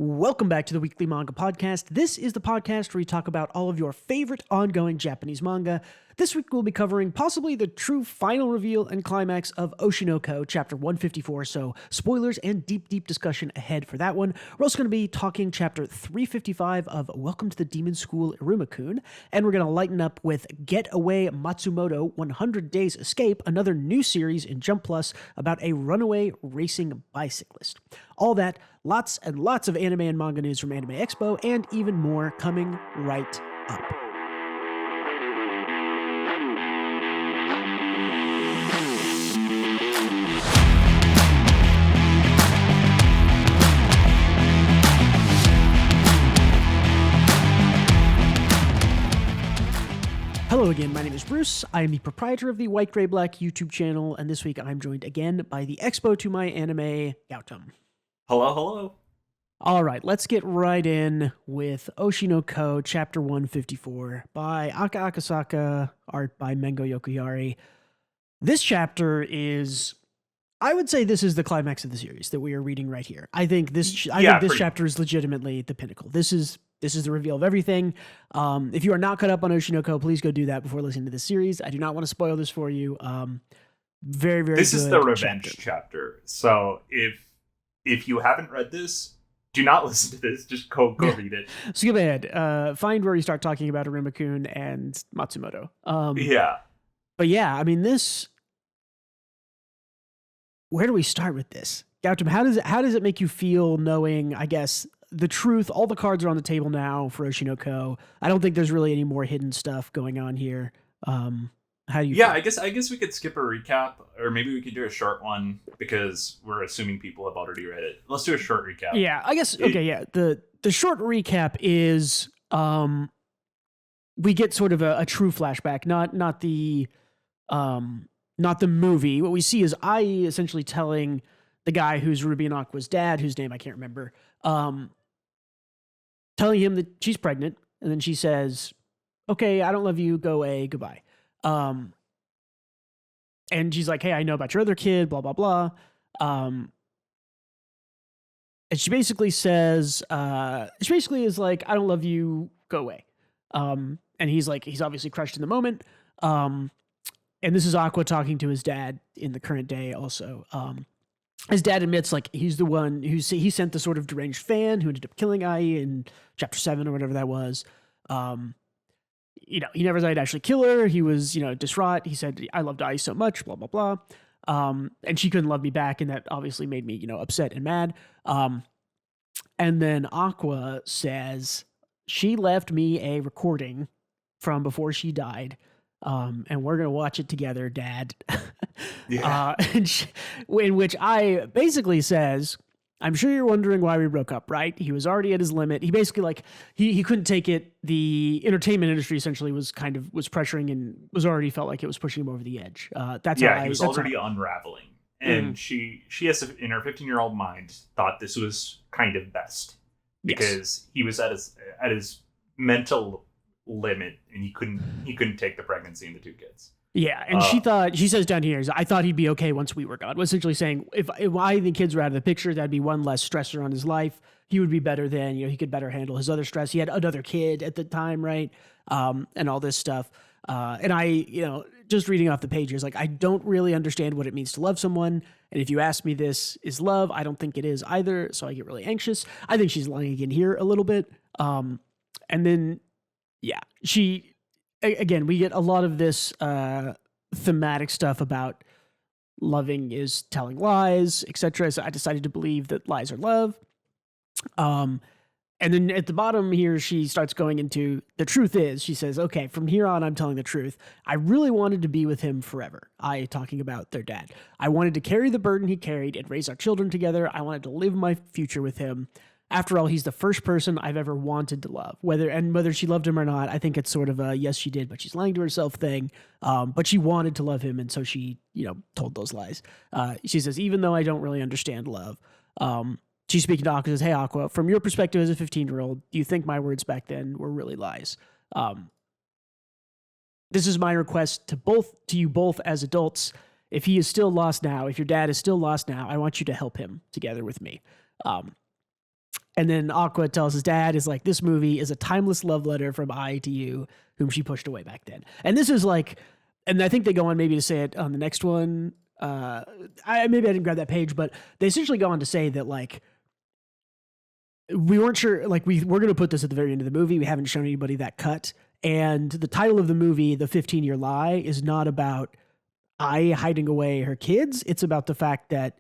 Welcome back to the Weekly Manga Podcast. This is the podcast where we talk about all of your favorite ongoing Japanese manga. This week we'll be covering possibly the true final reveal and climax of Oshi No Ko, chapter 154, so spoilers and deep discussion ahead for that one. We're also going to be talking chapter 355 of Welcome to the Demon School Iruma-Kun, and we're going to lighten up with Get Away Matsumoto 100 Days Escape, another new series in Jump Plus about a runaway racing bicyclist. All that, lots and lots of anime and manga news from Anime Expo, and even more coming right up. Hello again, my name is Bruce. I am the proprietor of the White Gray Black YouTube channel, and this week I'm joined again by the expo to my anime, Gautam. Hello. All right, let's get right in with Oshi No Ko, chapter 154, by Akasaka, art by Mengo Yokoyari. This chapter is, I would say this is the climax of the series that we are reading right here. I think this chapter is legitimately the pinnacle. This is the reveal of everything. If you are not caught up on Oshi No Ko, please go do that before listening to this series. I do not want to spoil this for you. Very This good is the revenge chapter. So if you haven't read this, do not listen to this. Just go read it. Skip ahead. Find where you start talking about Iruma-Kun and Matsumoto. But yeah, I mean, this... Where do we start with this? Gautam, how does it make you feel knowing, I guess, the truth? All the cards are on the table now for Oshi No Ko. I don't think there's really any more hidden stuff going on here. How do you feel? I guess we could skip a recap, or maybe we could do a short one because we're assuming people have already read it. Let's do a short recap. Yeah, I guess. Okay, yeah. The short recap is we get sort of a true flashback, not the movie. What we see is Ai essentially telling the guy who's Ruby and Aqua's dad, whose name I can't remember, telling him that she's pregnant, and then she says, "Okay, I don't love you. Go away. Goodbye." And she's like, "Hey, I know about your other kid, blah, blah, blah." And she basically says, she basically is like, "I don't love you, go away." And he's like, he's obviously crushed in the moment. And this is Aqua talking to his dad in the current day also. His dad admits, like, he's the one he sent the sort of deranged fan who ended up killing Ai in chapter 7 or whatever that was. He never thought he'd actually kill her. He was, distraught. He said, "I loved Ai so much, blah, blah, blah." And she couldn't love me back. And that obviously made me, upset and mad. And then Aqua says, "She left me a recording from before she died. And we're going to watch it together, Dad." Yeah. In which I basically says, "I'm sure you're wondering why we broke up, right?" He was already at his limit. He basically he couldn't take it. The entertainment industry essentially was pressuring and was already felt like it was pushing him over the edge. He was already unraveling. And she has to, in her 15-year-old mind, thought this was kind of best because he was at his mental limit and he couldn't take the pregnancy and the two kids. Yeah, and she says down here, "I thought he'd be okay once we were gone." Essentially saying, if I the kids were out of the picture, that'd be one less stressor on his life. He would be better then, he could better handle his other stress. He had another kid at the time, right? And all this stuff. And I, just reading off the pages, like, I don't really understand what it means to love someone. And if you ask me, this is love, I don't think it is either. So I get really anxious. I think she's lying again here a little bit. And then, yeah, again, we get a lot of this thematic stuff about loving is telling lies, etc. So I decided to believe that lies are love. And then at the bottom here, she starts going into the truth is, she says, "Okay, from here on, I'm telling the truth. I really wanted to be with him forever." I talking about their dad. "I wanted to carry the burden he carried and raise our children together. I wanted to live my future with him. After all, he's the first person I've ever wanted to love." Whether she loved him or not, I think it's sort of a yes, she did, but she's lying to herself thing. But she wanted to love him, and so she, told those lies. She says, "Even though I don't really understand love," she's speaking to Aqua, says, "Hey, Aqua, from your perspective as a 15-year-old, do you think my words back then were really lies? This is my request to you both as adults. If he is still lost now, if your dad is still lost now, I want you to help him together with me." And then Aqua tells his dad is like, this movie is a timeless love letter from I to you, whom she pushed away back then. And this is like, and I think they go on maybe to say it on the next one. Maybe I didn't grab that page, but they essentially go on to say that like, we weren't sure, like we're going to put this at the very end of the movie. We haven't shown anybody that cut. And the title of the movie, The 15-Year Lie, is not about Ai hiding away her kids. It's about the fact that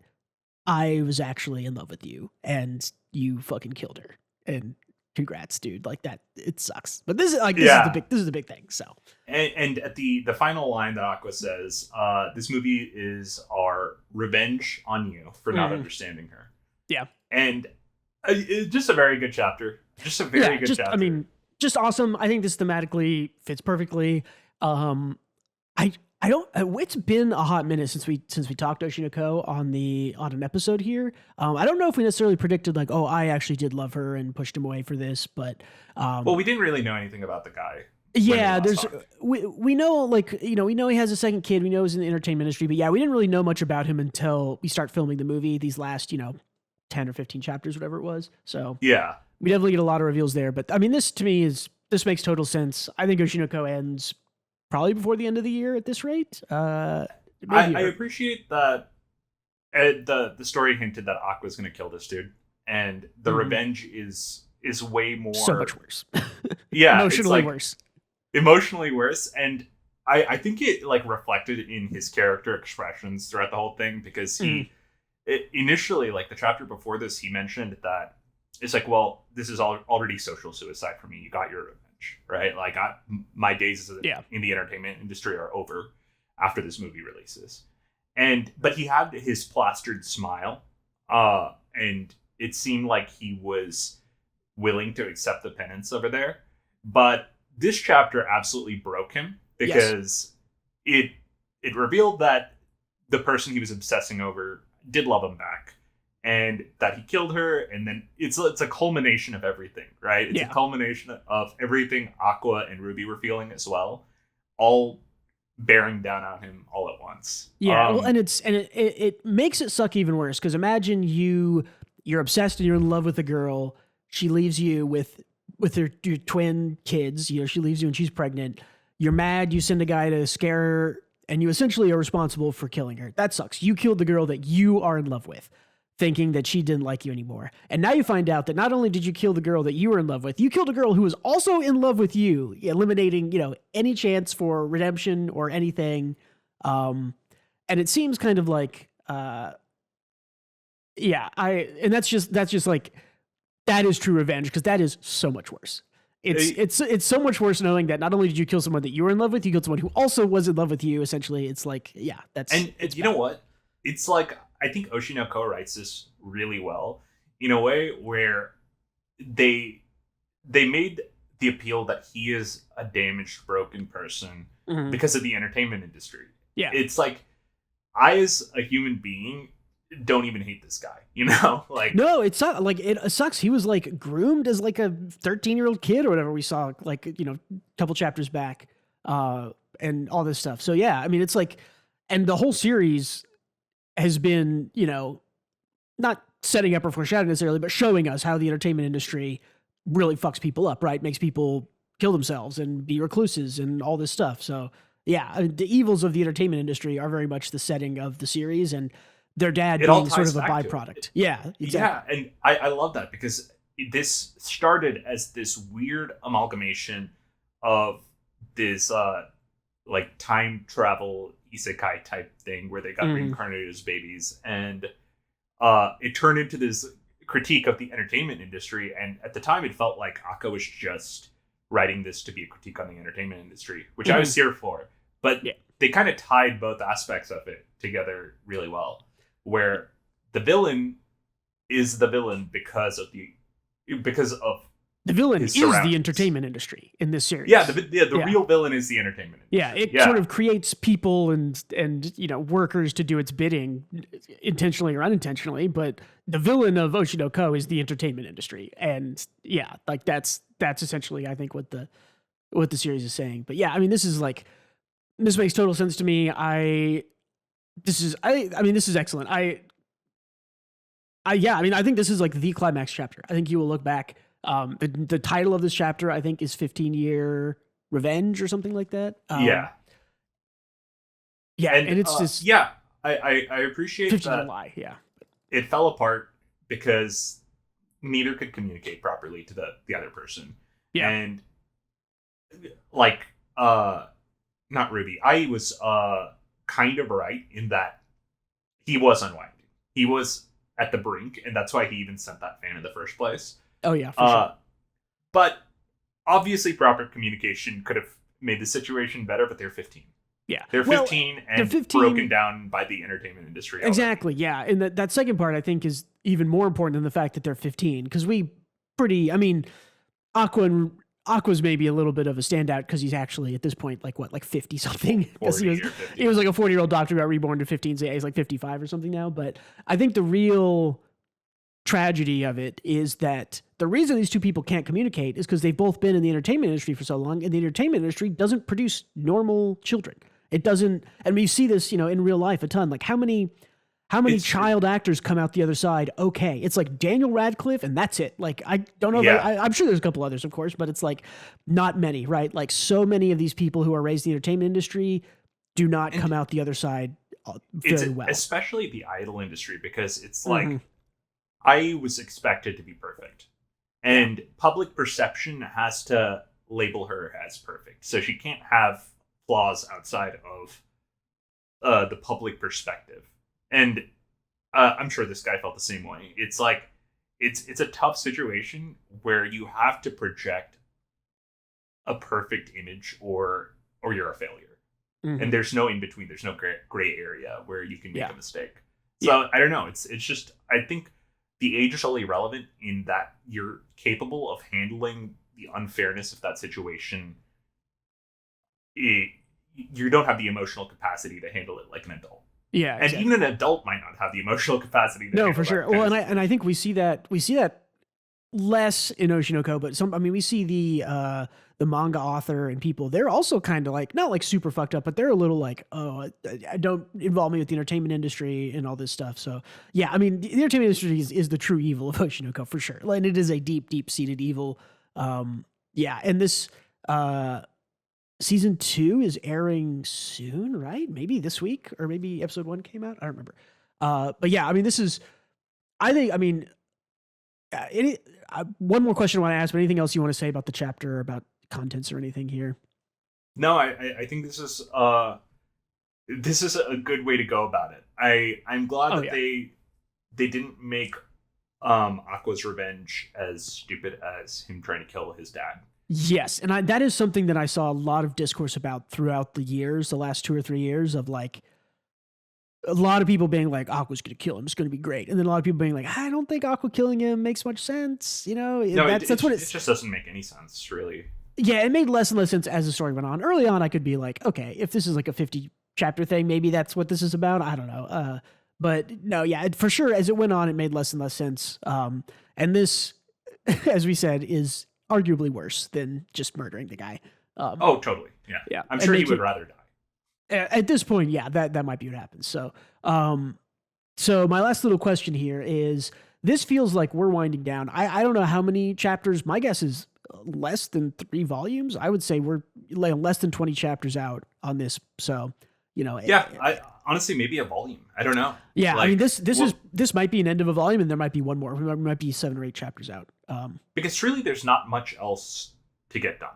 I was actually in love with you and you fucking killed her. And congrats, dude. Like that, it sucks. But this is the big thing. So, and at the final line that Aqua says, this movie is our revenge on you for not understanding her. Yeah. And it's just a very good chapter. Just a very good chapter. I mean, just awesome. I think this thematically fits perfectly. I don't. It's been a hot minute since we talked Oshi No Ko on an episode here. I don't know if we necessarily predicted like, oh, I actually did love her and pushed him away for this, but well, we didn't really know anything about the guy. Yeah, we know like we know he has a second kid. We know he's in the entertainment industry, but yeah, we didn't really know much about him until we start filming the movie. These last 10 or 15 chapters, whatever it was. So yeah, we definitely get a lot of reveals there. But I mean, this to me this makes total sense. I think Oshi No Ko ends probably before the end of the year at this rate. I appreciate that the story hinted that Aqua's going to kill this dude, and the revenge is way more, so much worse. Yeah, emotionally worse. Emotionally worse, and I think it like reflected in his character expressions throughout the whole thing, because initially, like the chapter before this, he mentioned that it's like, well, this is already social suicide for me. You got your revenge, right? Like my days in the entertainment industry are over after this movie releases. But he had his plastered smile, and it seemed like he was willing to accept the penance over there. But this chapter absolutely broke him, because it revealed that the person he was obsessing over did love him back, and that he killed her. And then it's a culmination of everything, right? It's a culmination of everything Aqua and Ruby were feeling as well, all bearing down on him all at once. Yeah, well, and it makes it suck even worse, because imagine you're obsessed and you're in love with a girl. She leaves you with her your twin kids. She leaves you and she's pregnant. You're mad. You send a guy to scare her, and you essentially are responsible for killing her. That sucks. You killed the girl that you are in love with, thinking that she didn't like you anymore. And now you find out that not only did you kill the girl that you were in love with, you killed a girl who was also in love with you, eliminating, any chance for redemption or anything. And it seems kind of like, that's just like, that is true revenge, because that is so much worse. It's so much worse knowing that not only did you kill someone that you were in love with, you killed someone who also was in love with you. Essentially, it's like, that's. And you know what? It's like, I think Oshi No Ko writes this really well in a way where they made the appeal that he is a damaged, broken person because of the entertainment industry. Yeah, it's like, I as a human being don't even hate this guy, like, no, it's not like, it sucks. He was like groomed as like a 13-year-old kid or whatever we saw like, a couple chapters back, and all this stuff. So yeah, I mean, it's like, and the whole series has been, not setting up or foreshadowing necessarily, but showing us how the entertainment industry really fucks people up, right? Makes people kill themselves and be recluses and all this stuff. So yeah, the evils of the entertainment industry are very much the setting of the series, and their dad being sort of a byproduct. Yeah, exactly. Yeah, and I love that, because this started as this weird amalgamation of this like time travel isekai type thing where they got reincarnated as babies, and it turned into this critique of the entertainment industry. And at the time, it felt like Akka was just writing this to be a critique on the entertainment industry, which I was here for. But they kind of tied both aspects of it together really well, where the villain is the villain because of the villain is the entertainment industry in this series. Yeah, the real villain is the entertainment industry. Yeah, it sort of creates people and workers to do its bidding, intentionally or unintentionally. But the villain of Oshi No Ko is the entertainment industry, and like that's essentially, I think, what the series is saying. But yeah, I mean, this makes total sense to me. This is excellent. Yeah, I mean, I think this is like the climax chapter. I think you will look back. The title of this chapter, I think, is 15-year revenge or something like that. Yeah. Yeah, and it's just yeah, I appreciate 15-year that lie. Yeah, it fell apart because neither could communicate properly to the other person. yeah, And like not Ruby, I was kind of right in that he was unwinding. He was at the brink, and that's why he even sent that fan in the first place. oh yeah, for sure. But obviously proper communication could have made the situation better, but they're 15. Yeah, They're 15 and they're 15, broken down by the entertainment industry already. Exactly, yeah. And that second part, I think, is even more important than the fact that they're 15. Because I mean, Aqua's maybe a little bit of a standout because he's actually, at this point, like 50 something. Because he was like a 40-year-old doctor got reborn to 15, so he's like 55 or something now. But I think the real tragedy of it is that the reason these two people can't communicate is because they've both been in the entertainment industry for so long, and the entertainment industry doesn't produce normal children. It doesn't, and we see this, in real life a ton. Like how many child actors come out the other side? Okay, it's like Daniel Radcliffe, and that's it. Like I don't know. Yeah. I'm sure there's a couple others, of course, but it's like not many, right? Like so many of these people who are raised in the entertainment industry do not come out the other side very well. Especially the idol industry, because it's like I was expected to be perfect, and public perception has to label her as perfect, so she can't have flaws outside of the public perspective. And I'm sure this guy felt the same way. It's like it's a tough situation where you have to project a perfect image or you're a failure. And there's no in between. There's no gray area where you can make a mistake. So I don't know. It's just, I think the age is only relevant in that you're capable of handling the unfairness of that situation. You don't have the emotional capacity to handle it like an adult. Yeah, and even an adult might not have the emotional capacity to handle for sure. Well, and I think we see that less in Oshi No Ko, but we see the manga author and people, they're also kind of like, not like super fucked up, but they're a little like, oh, don't involve me with the entertainment industry and all this stuff. So yeah, I mean, the entertainment industry is the true evil of Oshi No Ko for sure. And it is a deep seated evil. Yeah. And this, season 2 is airing soon, right? Maybe this week, or maybe episode 1 came out. I don't remember. But yeah, I mean, this is, one more question I want to ask, but anything else you want to say about the chapter, about contents or anything here? No, I think this is a good way to go about it. I'm glad that they didn't make Aqua's revenge as stupid as him trying to kill his dad. Yes, and that is something that I saw a lot of discourse about throughout the years, the last 2 or 3 years, of like a lot of people being like, Aqua's going to kill him, it's going to be great. And then a lot of people being like, I don't think Aqua killing him makes much sense. No, that's what it just doesn't make any sense, really. Yeah, it made less and less sense as the story went on. Early on, I could be like, okay, if this is like a 50 chapter thing, maybe that's what this is about. I don't know. But no, yeah, for sure, as it went on, it made less and less sense. And this, as we said, is arguably worse than just murdering the guy. Oh, totally. Yeah. I'm sure he would rather die. At this point, yeah, that might be what happens. So, so my last little question here is, this feels like we're winding down. I don't know how many chapters. My guess is less than 3 volumes. I would say we're less than 20 chapters out on this. So, I honestly, maybe a volume. I don't know. Yeah, like, I mean, this might be an end of a volume, and there might be one more. We might be 7 or 8 chapters out. Because truly, there's not much else to get done.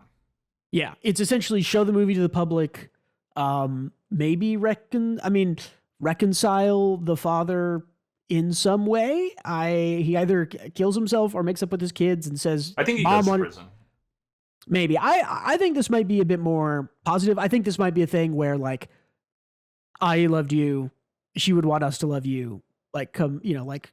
Yeah, it's essentially show the movie to the public. Maybe reconcile the father in some way. He either kills himself or makes up with his kids and says, I think he goes to prison. Maybe. I think this might be a bit more positive. I think this might be a thing where, like, I loved you, she would want us to love you. Like, come, like,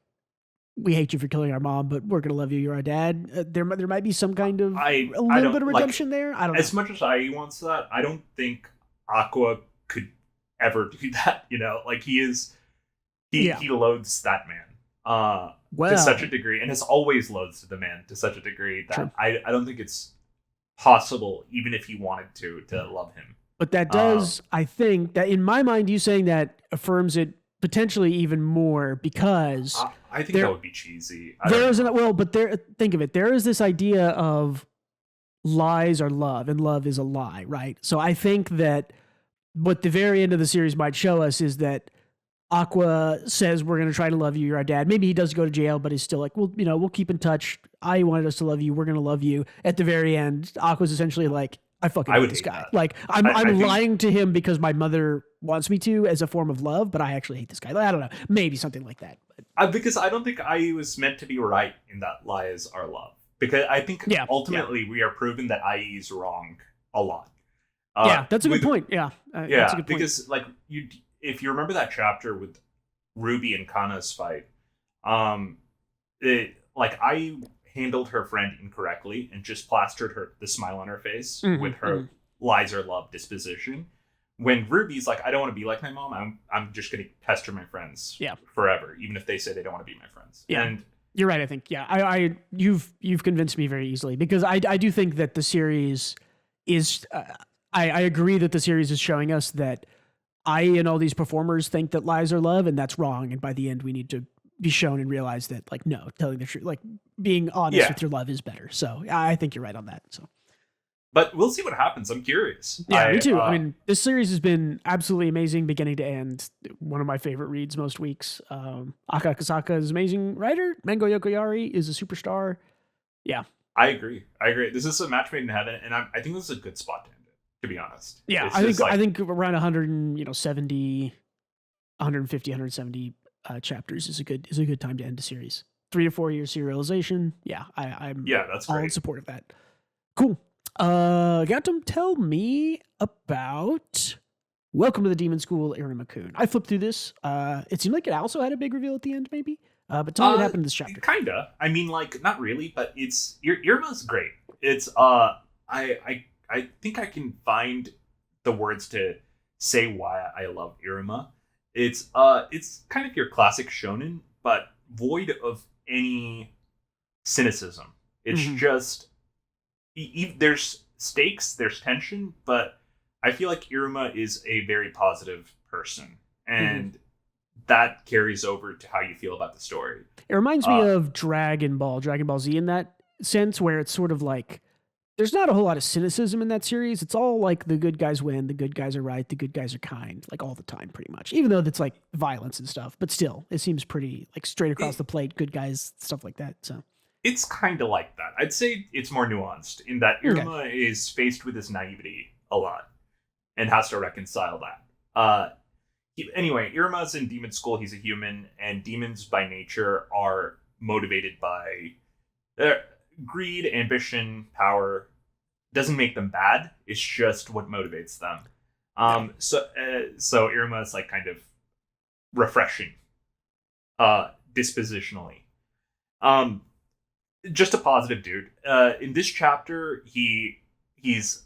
we hate you for killing our mom, but we're gonna love you. You're our dad. There might be some kind of a little bit of redemption there. I don't know. As much as I wants that, I don't think Aqua could ever do that. Like he loathes that man to such a degree, and has always loathed the man to such a degree that I don't think it's possible, even if he wanted to love him. But that does, I think that in my mind, you saying that affirms it potentially even more because I think that would be cheesy. Think of it. There is this idea of lies are love and love is a lie, right? So I think that what the very end of the series might show us is that Aqua says, we're going to try to love you. You're our dad. Maybe he does go to jail, but he's still like, well, we'll keep in touch. I wanted us to love you. We're going to love you. At the very end, Aqua's essentially like, I fucking hate this guy. That. Like, I'm lying to him because my mother wants me to as a form of love, but I actually hate this guy. I don't know. Maybe something like that. Because I don't think I was meant to be right in that lies are love. Because I think ultimately we are proven that IE is wrong a lot. That's a good point. That's a good point. Because if you remember that chapter with Ruby and Kana's fight, I handled her friend incorrectly and just plastered the smile on her face with her lies or love disposition. When Ruby's like, I don't want to be like my mom. I'm just going to pester my friends forever, even if they say they don't want to be my friends. Yeah. And you're right. I think you've convinced me very easily because I do think that the series is. I agree that the series is showing us that and all these performers think that lies are love, and that's wrong. And by the end, we need to be shown and realize that, like, no, telling the truth, like being honest with your love is better. So I think you're right on that. So, but we'll see what happens. I'm curious. Yeah, me too. I mean, this series has been absolutely amazing, beginning to end. One of my favorite reads most weeks. Akasaka is an amazing writer. Mengo Yokoyari is a superstar. Yeah, I agree. This is a match made in heaven, and I think this is a good spot to end it. To be honest, yeah, I think around 170, 150, 170 chapters is a good time to end a series. 3 to 4 year serialization. Yeah, I'm that's all great. in support of that. Cool. Gautam, tell me about Welcome to the Demon School, Iruma-Kun. I flipped through this. It seemed like it also had a big reveal at the end, maybe. But tell me what happened in this chapter. Kinda. I mean, like, not really, but it's Iruma's great. It's I think I can find the words to say why I love Iruma. It's kind of your classic shonen, but void of any cynicism. It's just there's stakes, there's tension, but I feel like Iruma is a very positive person, and that carries over to how you feel about the story. It reminds me of Dragon Ball Z in that sense, where it's sort of like there's not a whole lot of cynicism in that series. It's all like the good guys win, the good guys are right, the good guys are kind, like all the time, pretty much. Even though that's like violence and stuff, but still, it seems pretty like straight across the plate, good guys, stuff like that. So it's kind of like that. I'd say it's more nuanced in that Iruma is faced with his naivety a lot and has to reconcile that. Anyway, Iruma's in demon school. He's a human, and demons by nature are motivated by greed, ambition, power. Doesn't make them bad. It's just what motivates them. So Iruma is like kind of refreshing, dispositionally. Just a positive dude. In this chapter, he's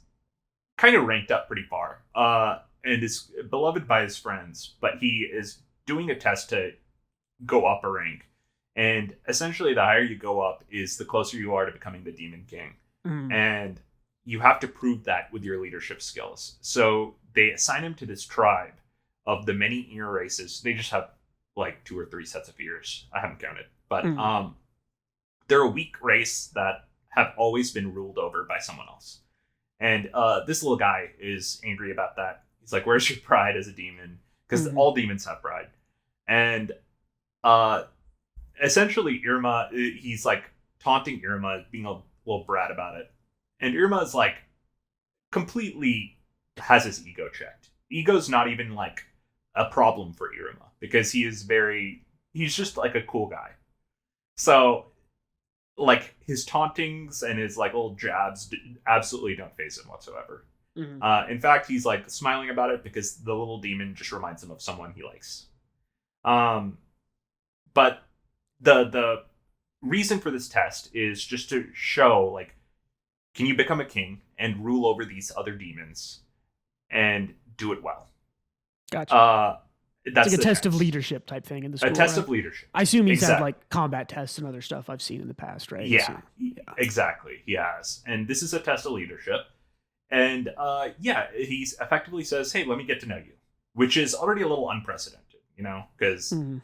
kind of ranked up pretty far, and is beloved by his friends. But he is doing a test to go up a rank. And essentially, the higher you go up is the closer you are to becoming the Demon King. And you have to prove that with your leadership skills. So they assign him to this tribe of the many ear races. They just have like 2 or 3 sets of ears. I haven't counted. But they're a weak race that have always been ruled over by someone else. And this little guy is angry about that. He's like, where's your pride as a demon? Because all demons have pride. And essentially, Iruma, he's like taunting Iruma, being a little brat about it. And Iruma is like completely has his ego checked. Ego's not even like a problem for Iruma because he's just like a cool guy. So like his tauntings and his like little jabs absolutely don't faze him whatsoever. In fact, he's like smiling about it because the little demon just reminds him of someone he likes. But the reason for this test is just to show, like, can you become a king and rule over these other demons and do it well? Gotcha. That's like a test of leadership type thing in the school. A test of leadership. I assume he's had like combat tests and other stuff I've seen in the past, right? Yeah, exactly. He has. And this is a test of leadership. And he effectively says, hey, let me get to know you, which is already a little unprecedented. because Mhm.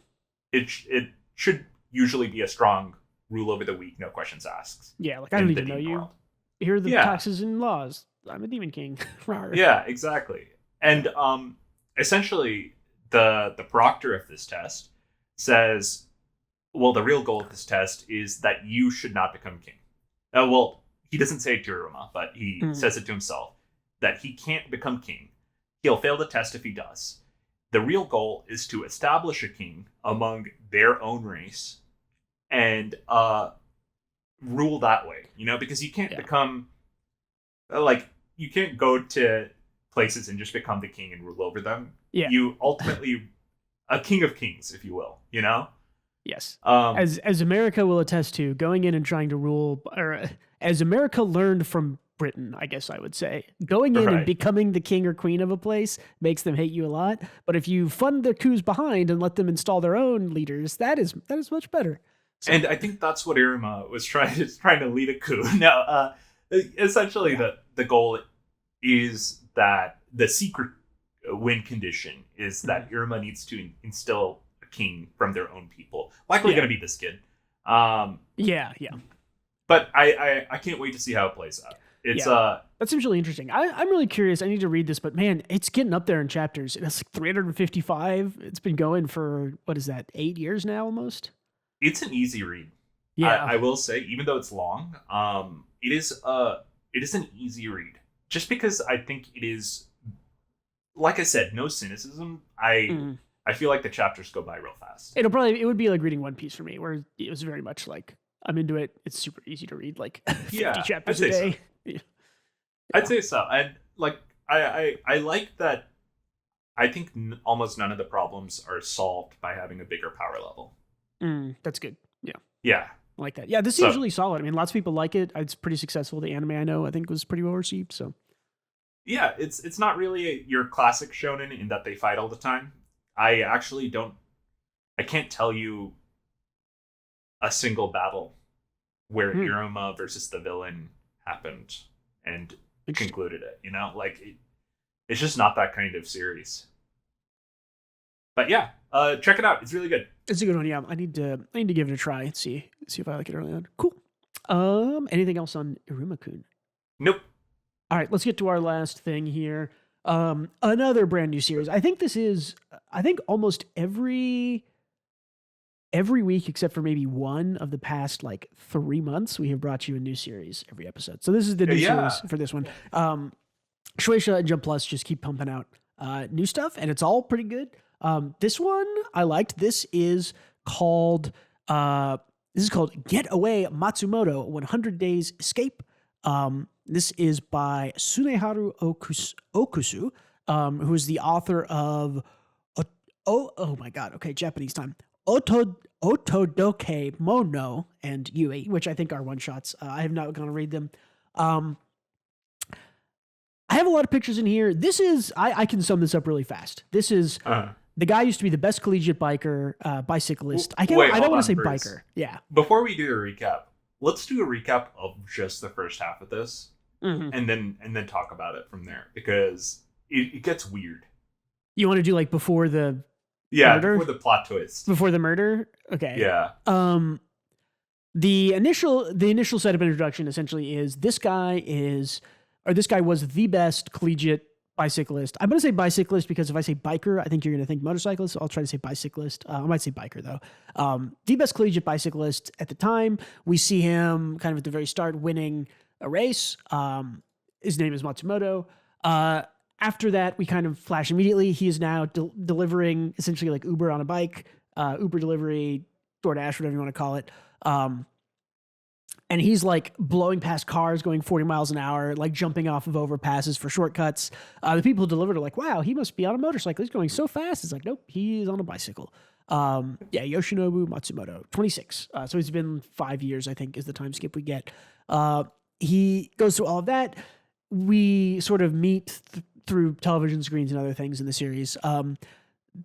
it should usually be a strong rule over the weak, no questions asked. Yeah, like I don't In the need to know demon you. world. Here are the Yeah. taxes and laws. I'm a demon king. Rawr. Yeah, exactly. And essentially, the proctor of this test says, well, the real goal of this test is that you should not become king. Well, he doesn't say it to Iruma, but he says it to himself, that he can't become king. He'll fail the test if he does. The real goal is to establish a king among their own race and rule that way, because you can't become, like, you can't go to places and just become the king and rule over them. Yeah. You ultimately, a king of kings, if you will, Yes. Um, As America will attest to, going in and trying to rule, or as America learned from Britain, I guess I would say, going in and Right. becoming the king or queen of a place makes them hate you a lot. But if you fund their coups behind and let them install their own leaders, that is much better. So, and I think that's what Iruma was trying to lead a coup. No, essentially the goal is that the secret win condition is that Iruma needs to instill a king from their own people. Likely going to be this kid. yeah. But I can't wait to see how it plays out. It's That seems really interesting. I'm really curious. I need to read this, but man, it's getting up there in chapters. It's like 355. It's been going for, what is that, 8 years now almost? It's an easy read. Yeah. I will say, even though it's long, it is an easy read. Just because I think it is, like I said, no cynicism. I feel like the chapters go by real fast. It would be like reading One Piece for me, where it was very much like, I'm into it. It's super easy to read, like 50 chapters a day. So. Yeah. I'd say so. And like, I like that. I think almost none of the problems are solved by having a bigger power level. That's good. Yeah. Yeah. I like that. Yeah, this seems really solid. I mean, lots of people like it. It's pretty successful. The anime I know, I think, was pretty well received. So. Yeah, it's not really your classic shonen in that they fight all the time. I actually I can't tell you a single battle where Iruma versus the villain happened and concluded it. Like it's just not that kind of series. But yeah, check it out. It's really good. It's a good one. Yeah, I need to give it a try and see if I like it early on. Cool. Anything else on Iruma-Kun? Nope. All right, let's get to our last thing here. Another brand new series. I think almost every week, except for maybe one of the past like 3 months, we have brought you a new series every episode. So this is the new series for this one. Shueisha and Jump Plus just keep pumping out new stuff, and it's all pretty good. This one I liked. This is called Get Away Matsumoto 100 Days Escape. This is by Tsuneharu Okusu, who is the author of oh my god, okay, Japanese time. Otodoke Mono and Yui, which I think are one shots. I have not gone to read them. I have a lot of pictures in here. This is I can sum this up really fast. This is the guy used to be the best collegiate bicyclist. I don't want to say Bruce. Biker. Yeah. Before we do the recap, let's do a recap of just the first half of this, and then talk about it from there, because it gets weird. You want to do like before the murder? Before the plot twist, before the murder. Okay. Yeah. The initial setup introduction essentially is this guy was the best collegiate bicyclist. I'm going to say bicyclist because if I say biker, I think you're going to think motorcyclist. So I'll try to say bicyclist. I might say biker though. The best collegiate bicyclist at the time. We see him kind of at the very start winning a race. His name is Matsumoto. After that, we kind of flash immediately. He is now delivering essentially like Uber on a bike, Uber delivery, DoorDash, whatever you want to call it. And he's like blowing past cars going 40 miles an hour, like jumping off of overpasses for shortcuts. The people who delivered are like, wow, he must be on a motorcycle. He's going so fast. It's like, nope, he's on a bicycle. Yoshinobu Matsumoto, 26. So he's been 5 years, I think, is the time skip we get. He goes through all of that. We sort of meet through television screens and other things in the series.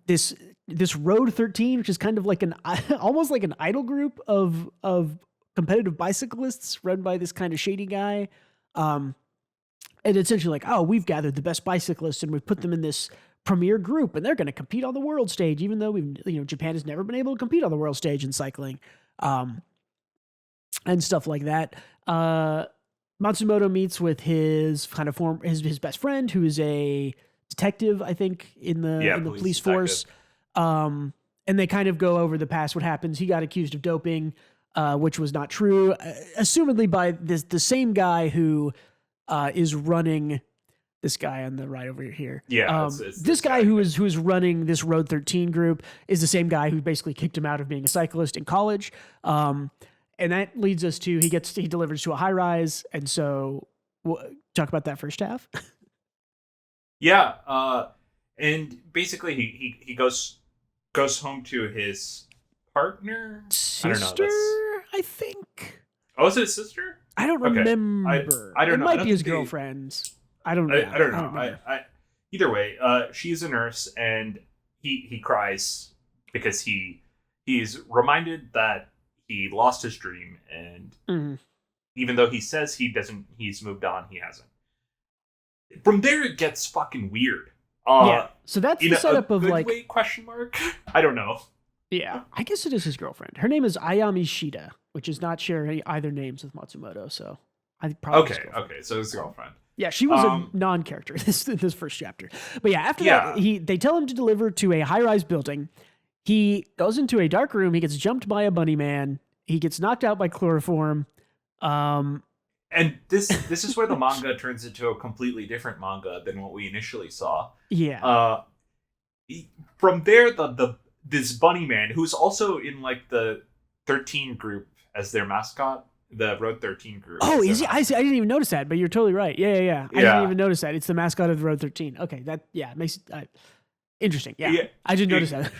This Road 13, which is kind of like almost like an idol group of competitive bicyclists run by this kind of shady guy. And essentially like, oh, we've gathered the best bicyclists and we've put them in this premier group, and they're going to compete on the world stage, even though Japan has never been able to compete on the world stage in cycling, and stuff like that. Matsumoto meets with his kind of his best friend, who is a detective, I think, in the police force. And they kind of go over the past, what happens. He got accused of doping, which was not true, assumedly by the same guy who is running. This guy on the right over here. Yeah. It's this guy who is running this Road 13 group is the same guy who basically kicked him out of being a cyclist in college. And that leads us to he delivers to a high rise. And so we'll talk about that first half. Yeah. And basically he goes home to his partner. Sister, I think. Oh, is it his sister? I don't remember. I don't know. It might be his girlfriend. I don't know. I don't know. Either way, she's a nurse, and he cries because he's reminded that he lost his dream, and even though he says he's moved on, he hasn't. From there, it gets fucking weird. So that's the setup of like question mark. I don't know. Yeah, I guess it is his girlfriend. Her name is Ayami Shida, which is not sharing either names with Matsumoto. So I probably okay. So his girlfriend. Yeah, she was a non-character in this first chapter. But yeah, after that, they tell him to deliver to a high-rise building. He goes into a dark room. He gets jumped by a bunny man. He gets knocked out by chloroform. And this is where the manga turns into a completely different manga than what we initially saw. Yeah. From there, this bunny man, who's also in like the 13 group as their mascot. The Road 13 group. Oh, is he? I didn't even notice that, but you're totally right. Yeah. I didn't even notice that. It's the mascot of the Road 13. Okay, that makes it interesting. Yeah, I didn't notice that.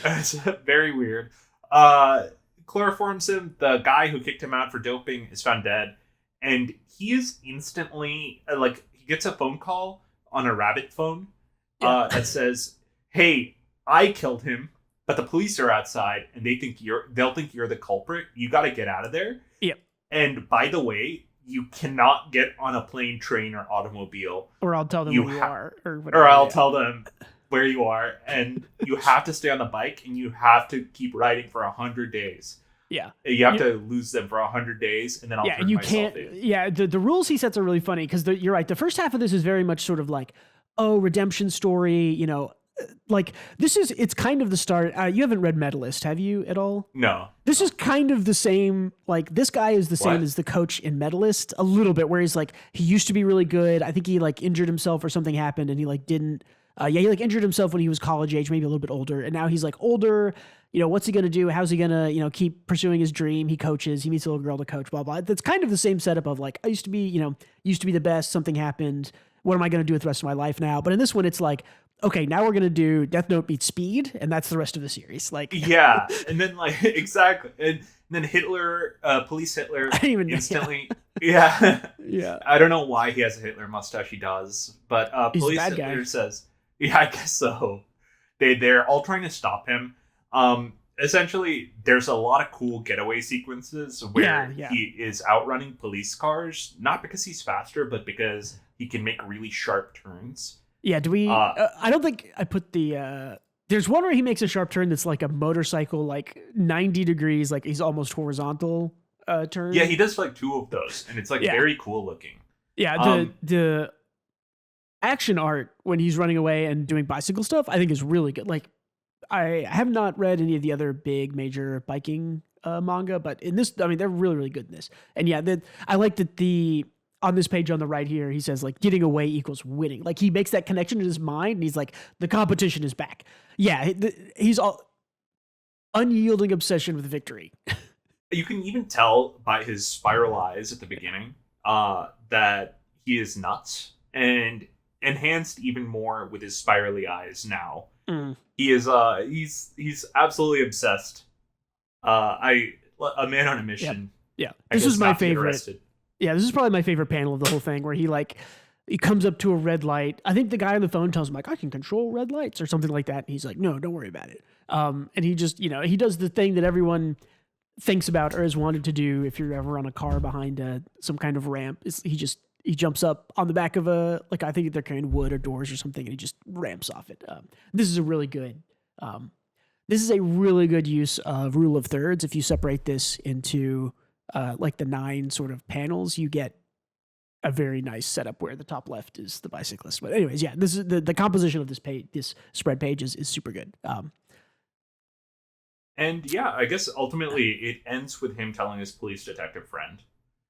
It's very weird. Chloroforms him. The guy who kicked him out for doping is found dead, and he is instantly he gets a phone call on a rabbit phone that says, "Hey, I killed him, but the police are outside, and they'll think you're the culprit. You got to get out of there." Yep. And by the way, you cannot get on a plane, train, or automobile. Or I'll tell them where you are. Or I'll tell them where you are. And you have to stay on the bike, and you have to keep riding for 100 days. Yeah. You have to lose them for 100 days, and then I'll turn myself in. Yeah, the rules he sets are really funny, because you're right. The first half of this is very much sort of like, redemption story, it's kind of the start. You haven't read Medalist, have you at all? No. This is kind of the same, this guy is the same as the coach in Medalist a little bit, where he's he used to be really good. I think he injured himself or something happened, and he didn't, he injured himself when he was college age, maybe a little bit older. And now he's older, what's he going to do? How's he going to, keep pursuing his dream? He coaches, he meets a little girl to coach, blah, blah. That's kind of the same setup of I used to be the best. Something happened. What am I going to do with the rest of my life now? But in this one, it's okay, now we're going to do Death Note meets Speed, and that's the rest of the series. Yeah, and then exactly. And then Hitler, police Hitler, I didn't even instantly, yeah. Yeah. I don't know why he has a Hitler mustache, he does. But police Hitler says, yeah, I guess so. They're all trying to stop him. Essentially, there's a lot of cool getaway sequences where he is outrunning police cars, not because he's faster, but because he can make really sharp turns. Yeah, do we... I don't think I put the... there's one where he makes a sharp turn that's a motorcycle, 90 degrees, he's almost horizontal turn. Yeah, he does two of those, and it's very cool looking. Yeah, the action art when he's running away and doing bicycle stuff, I think is really good. I have not read any of the other big major biking manga, but in this, they're really, really good in this. And yeah, I like that on this page on the right here, he says getting away equals winning. He makes that connection in his mind, and he's the competition is back. Yeah, he's all unyielding obsession with victory. You can even tell by his spiral eyes at the beginning that he is nuts, and enhanced even more with his spirally eyes now. He is he's absolutely obsessed. A man on a mission. Yeah. This is my favorite. Yeah, this is probably my favorite panel of the whole thing, where he comes up to a red light. I think the guy on the phone tells him I can control red lights or something like that. And he's no, don't worry about it. And he just, he does the thing that everyone thinks about or has wanted to do if you're ever on a car behind some kind of ramp. He just he jumps up on the back of a, like, I think they're carrying wood or doors or something, and he just ramps off it. This is a really good, use of rule of thirds. If you separate this into like the 9 sort of panels, you get a very nice setup where the top left is the bicyclist. But anyways, yeah, this is the composition of this page, this spread page is super good. And yeah, I guess ultimately it ends with him telling his police detective friend,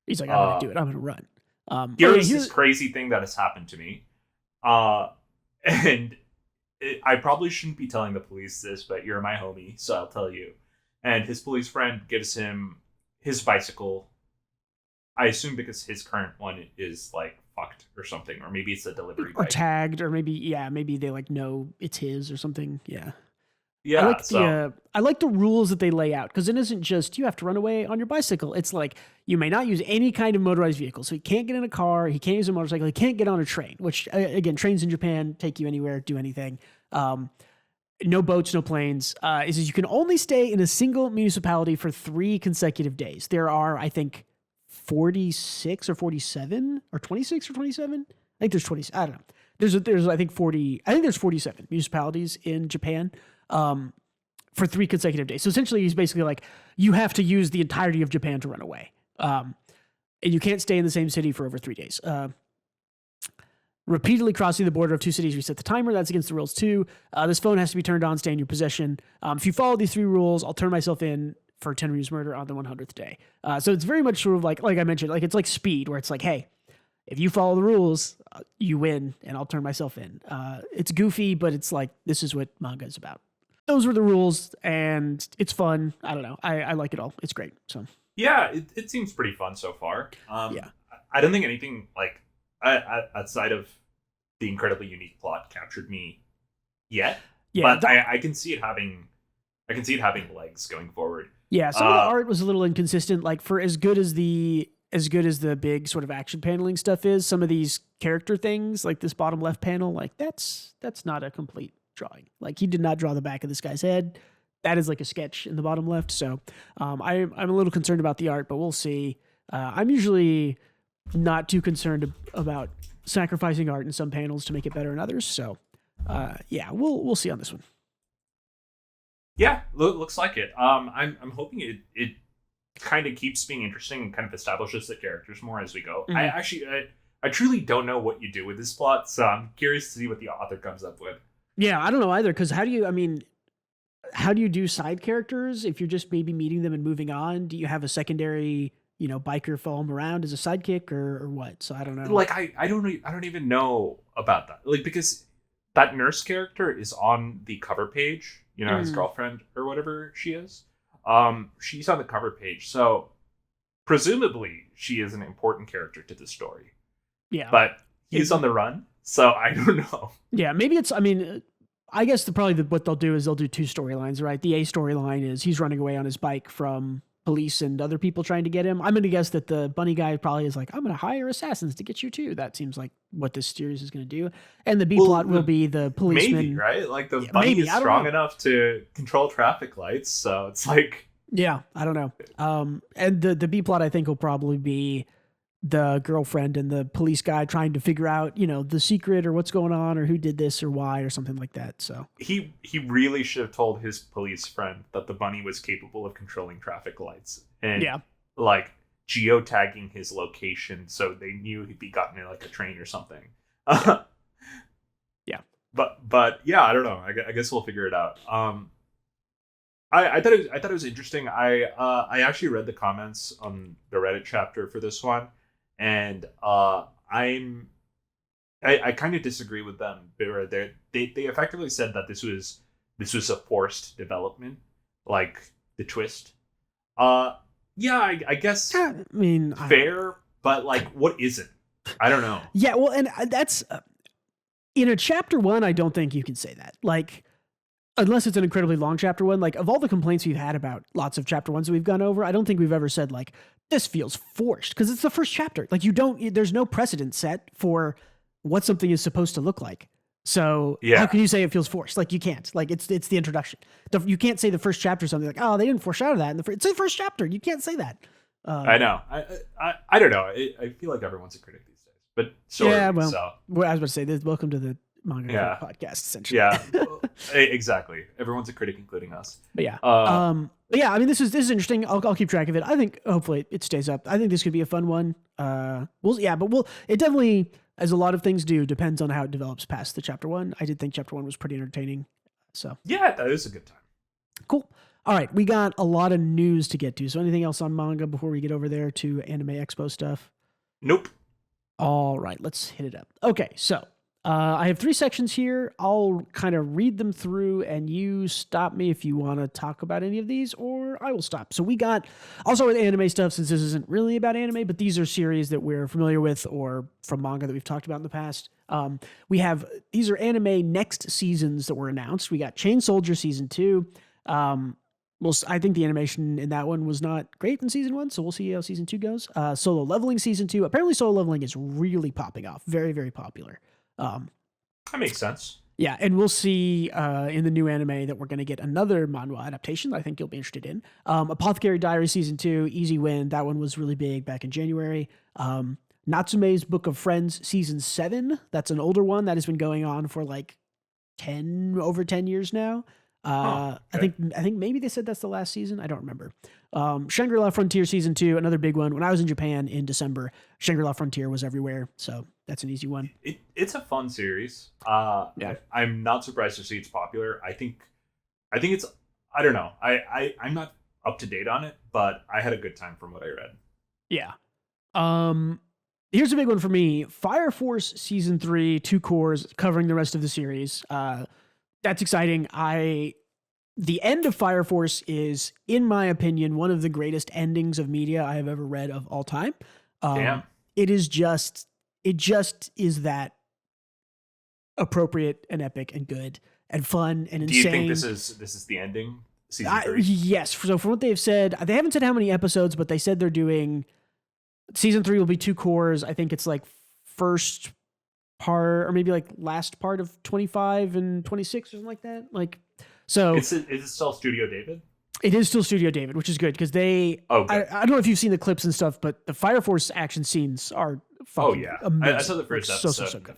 he's like, I'm going to do it. I'm going to run. Here's this crazy thing that has happened to me. And I probably shouldn't be telling the police this, but you're my homie, so I'll tell you. And his police friend gives him his bicycle. I assume because his current one is like fucked or something, or maybe it's a delivery or bike. Tagged, or maybe they like know it's his or something. Yeah. Yeah, I like the rules that they lay out, because it isn't just you have to run away on your bicycle. It's like you may not use any kind of motorized vehicle. So he can't get in a car, he can't use a motorcycle, he can't get on a train, which again, trains in Japan take you anywhere, do anything. No boats, no planes. It says you can only stay in a single municipality for 3 consecutive days. There are, I think, 46 or 47 or 26 or 27. I think there's 20. I don't know. There's I think 40. I think there's 47 municipalities in Japan. For 3 consecutive days. So essentially he's basically like, you have to use the entirety of Japan to run away. And you can't stay in the same city for over 3 days. Repeatedly crossing the border of 2 cities, reset the timer. That's against the rules too. This phone has to be turned on, stay in your possession. If you follow these 3 rules, I'll turn myself in for Tenryu's murder on the 100th day. So it's very much sort of like I mentioned, like it's like Speed, where it's like, hey, if you follow the rules, you win, and I'll turn myself in. It's goofy, but it's like, this is what manga is about. Those were the rules, and it's fun. I don't know. I like it all. It's great. So yeah, it seems pretty fun so far. Yeah. I don't think anything like outside of the incredibly unique plot captured me yet. Yeah, but I can see it having legs going forward. Yeah, some of the art was a little inconsistent. Like, for as good as the big sort of action paneling stuff is, some of these character things, like this bottom left panel, like that's not a complete drawing. Like, he did not draw the back of this guy's head. That is like a sketch in the bottom left. So I'm a little concerned about the art, but we'll see. I'm usually not too concerned about sacrificing art in some panels to make it better in others. So yeah, we'll see on this one. Yeah, looks like it. I'm hoping it kind of keeps being interesting and kind of establishes the characters more as we go. Mm-hmm. I truly don't know what you do with this plot, so I'm curious to see what the author comes up with. Yeah, I don't know either, because how do you do side characters if you're just maybe meeting them and moving on? Do you have a secondary, biker follow them around as a sidekick or what? So I don't know. Like I don't even know about that. Like, because that nurse character is on the cover page, his girlfriend or whatever she is. She's on the cover page, so presumably she is an important character to the story. Yeah, but he's on the run, so I don't know. Yeah, maybe it's. I guess what they'll do is they'll do 2 storylines, right? The A storyline is he's running away on his bike from police and other people trying to get him. I'm going to guess that the bunny guy probably is like, I'm going to hire assassins to get you too. That seems like what this series is going to do. And the B plot will be the policeman. Maybe, right? Like the bunny is strong enough to control traffic lights, so it's like... Yeah, I don't know. And the B plot, I think, will probably be the girlfriend and the police guy trying to figure out, the secret or what's going on or who did this or why or something like that. So he really should have told his police friend that the bunny was capable of controlling traffic lights and like geotagging his location so they knew he'd be gotten in like a train or something. Yeah. But yeah, I don't know. I guess we'll figure it out. I thought it was interesting. I actually read the comments on the Reddit chapter for this one, and I kind of disagree with them. They effectively said that this was a forced development, like the twist. Yeah, I guess. Fair, but like, what isn't? I don't know. Yeah, well, and that's in a chapter 1. I don't think you can say that. Like, unless it's an incredibly long chapter 1, like of all the complaints we've had about lots of chapter 1s that we've gone over, I don't think we've ever said like, this feels forced, because it's the first chapter. Like, there's no precedent set for what something is supposed to look like. So how can you say it feels forced? Like, you can't. Like, it's the introduction. You can't say the first chapter something like, oh, they didn't foreshadow that. It's the first chapter. You can't say that. I know. I don't know. I feel like everyone's a critic these days. but so Yeah, are we, well, so well, I was about to say this. Welcome to the Manga yeah, podcast, essentially. yeah, exactly. Everyone's a critic, including us. But yeah, Uh, I mean, this is interesting. I'll keep track of it. I think hopefully it stays up. I think this could be a fun one. It definitely, as a lot of things do, depends on how it develops past the chapter one. I did think chapter one was pretty entertaining. So yeah, that is a good time. cool. All right, we got a lot of news to get to. So anything else on manga before we get over there to Anime Expo stuff? Nope. All right, let's hit it up. Okay, so I have 3 sections here. I'll kind of read them through, and you stop me if you want to talk about any of these, or I will stop. So I'll start with anime stuff since this isn't really about anime, but these are series that we're familiar with or from manga that we've talked about in the past. These are anime next seasons that were announced. We got Chain Soldier season 2. I think the animation in that one was not great in season 1, so we'll see how season 2 goes. Solo Leveling season 2. Apparently, Solo Leveling is really popping off. Very, very popular. That makes sense. Yeah, and we'll see in the new anime that we're going to get another manhwa adaptation that I think you'll be interested in. Apothecary Diary season 2, easy win. That one was really big back in January. Natsume's Book of Friends season 7. That's an older one that has been going on for like over 10 years now. Okay. I think maybe they said that's the last season. I don't remember. Shangri-La Frontier season 2, another big one. When I was in Japan in December, Shangri-La Frontier was everywhere, so that's an easy one. It's a fun series. Yeah. I'm not surprised to see it's popular. I think it's, I don't know. I'm not up to date on it, but I had a good time from what I read. Yeah. Here's a big one for me. Fire Force season 3, 2 cores covering the rest of the series. That's exciting. The end of Fire Force is, in my opinion, one of the greatest endings of media I have ever read of all time. Damn. It just is that appropriate and epic and good and fun and insane. Do you think this is the ending? Season 3? Yes. So from what they've said, they haven't said how many episodes, but they said they're doing season 3 will be 2 cores. I think it's like first part or maybe like last part of 25 and 26 or something like that. So is it still Studio David? It is still Studio David, which is good because I don't know if you've seen the clips and stuff, but the Fire Force action scenes are fucking amazing. I saw the first episode. So good.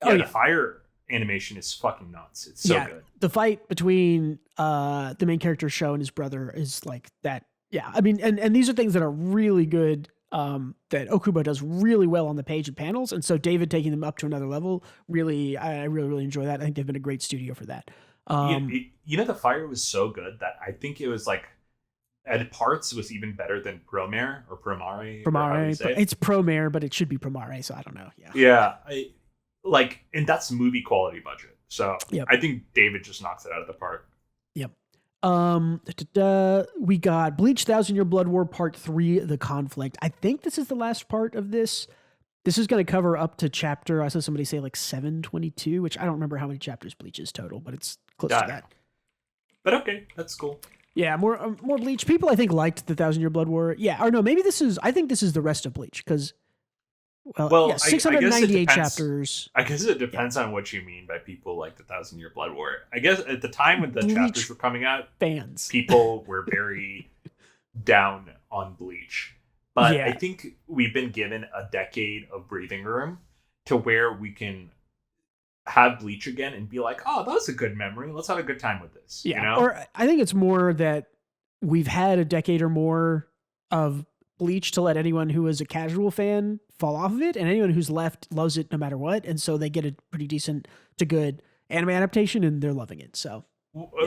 Yeah, the fire animation is fucking nuts. It's so good. The fight between the main character Sho and his brother is like that. Yeah, I mean, and these are things that are really good. That Okubo does really well on the page and panels, and so David taking them up to another level. Really, I really enjoy that. I think they've been a great studio for that. The fire was so good that I think it was like at parts was even better than Promare or Promare. It's Promare, but it should be Promare, so I don't know. Yeah, and that's movie quality budget. So yep. I think David just knocks it out of the park. Yep. We got Bleach 1,000 Year Blood War Part 3, The Conflict. I think this is the last part of this. This is going to cover up to chapter, I saw somebody say like 722, which I don't remember how many chapters Bleach is total, but it's close to that. But okay, that's cool. Yeah, more Bleach. People I think liked the 1,000 Year Blood War. Yeah, or no, maybe I think this is the rest of Bleach because 698 chapters. I guess it depends on what you mean by people like the 1,000 Year Blood War. I guess at the time when the Bleach chapters were coming out, fans, people were very down on Bleach. But I think we've been given a decade of breathing room to where we can have Bleach again and be like, oh, that was a good memory. Let's have a good time with this. Yeah. You know? Or I think it's more that we've had a decade or more of Bleach to let anyone who is a casual fan fall off of it, and anyone who's left loves it no matter what. And so they get a pretty decent to good anime adaptation and they're loving it. So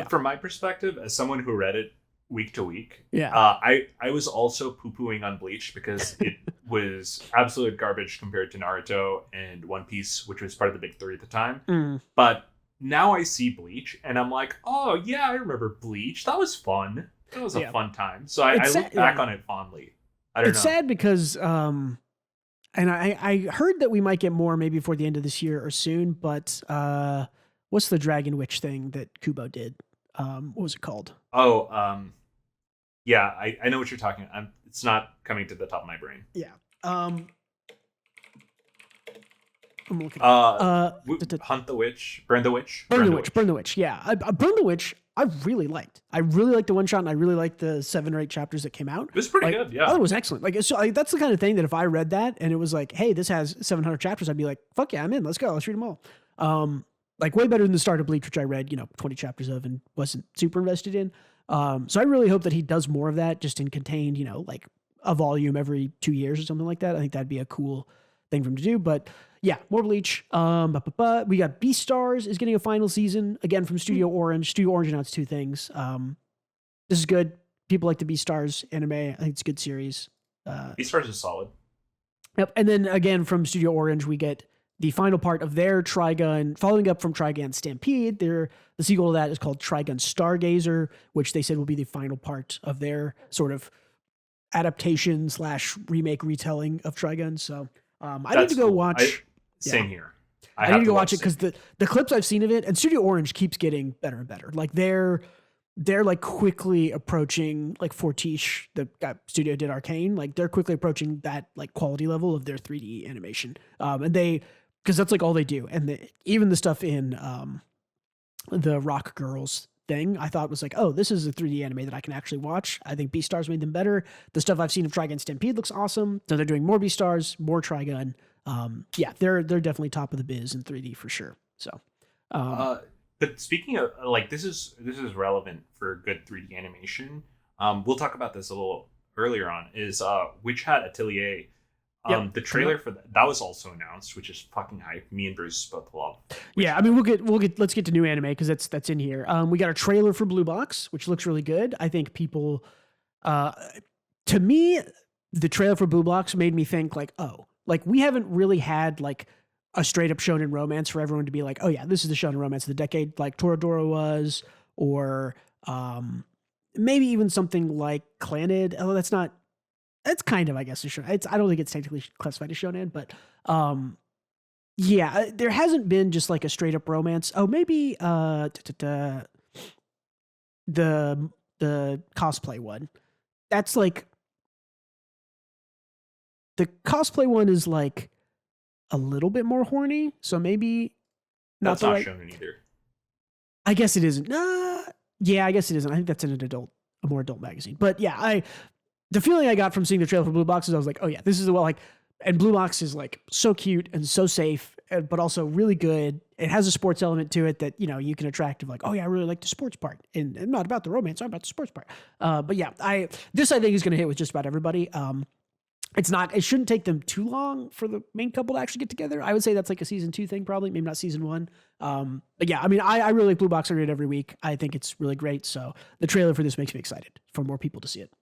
from my perspective, as someone who read it week to week, I was also poo-pooing on Bleach because it was absolute garbage compared to Naruto and One Piece, which was part of the big 3 at the time. But now I see Bleach and I'm like, oh yeah, I remember Bleach. That was fun. That was a fun time. So I look back on it fondly. It's sad because and I heard that we might get more maybe before the end of this year or soon, but what's the Dragon Witch thing that Kubo did? What was it called? Yeah, I know what you're talking about. It's not coming to the top of my brain. Yeah. I'm looking Hunt the Witch. Burn the Witch. Burn the Witch. Yeah. Burn the Witch, I really liked. I really liked the one shot, and I really liked the 7 or 8 chapters that came out. It was pretty good, yeah. I thought it was excellent. Like, so that's the kind of thing that if I read that and it was like, hey, this has 700 chapters, I'd be like, fuck yeah, I'm in. Let's go. Let's read them all. Like way better than the start of Bleach, which I read, 20 chapters of and wasn't super invested in. So I really hope that he does more of that, just in contained, like a volume every 2 years or something like that. I think that'd be a cool thing for him to do. But yeah, more Bleach. We got Beastars is getting a final season again from Studio Orange. Studio Orange announced 2 things. This is good. People like the Beastars anime. I think it's a good series. Beastars is solid. Yep. And then again from Studio Orange, we get the final part of their Trigun, following up from Trigun Stampede. The sequel to that is called Trigun Stargazer, which they said will be the final part of their sort of adaptation / remake retelling of Trigun. So I need to go watch. Same here. I need to go watch it because the clips I've seen of it, and Studio Orange keeps getting better and better. Like they're like quickly approaching like Fortiche, the studio did Arcane. Like they're quickly approaching that like quality level of their 3D animation. And because that's like all they do. And even the stuff in the Rock Girls thing, I thought was like, oh, this is a 3D anime that I can actually watch. I think Beastars made them better. The stuff I've seen of Trigun Stampede looks awesome. So they're doing more Beastars, more Trigun. Yeah, they're definitely top of the biz in 3D for sure. So, but speaking of like, this is relevant for good 3D animation. We'll talk about this a little earlier on. Is Witch Hat Atelier. The trailer for that was also announced, which is fucking hype. Me and Bruce both love. Yeah, I mean, let's get to new anime because that's in here. We got a trailer for Blue Box, which looks really good. I think people, to me, the trailer for Blue Box made me think like, oh, like we haven't really had like a straight up shonen romance for everyone to be like, oh yeah, this is the shonen romance of the decade, like Toradora was, or maybe even something like Clannad. Oh, that's kind of, I guess, a shonen. I don't think it's technically classified as shonen, but yeah, there hasn't been just like a straight up romance. Oh, maybe the cosplay one. That's like the cosplay one is like a little bit more horny, so maybe that's not shonen either. I guess it isn't. Yeah, I guess it isn't. I think that's in a more adult magazine. But yeah, the feeling I got from seeing the trailer for Blue Box is I was like, oh yeah, this is and Blue Box is like so cute and so safe, but also really good. It has a sports element to it that, you can attract of like, oh yeah, I really like the sports part, and I'm not about the romance, I'm about the sports part. But yeah, I think is going to hit with just about everybody. It shouldn't take them too long for the main couple to actually get together. I would say that's like a season 2 thing, probably, maybe not season 1. But yeah, I mean, I really like Blue Box. I read it every week. I think it's really great. So the trailer for this makes me excited for more people to see it.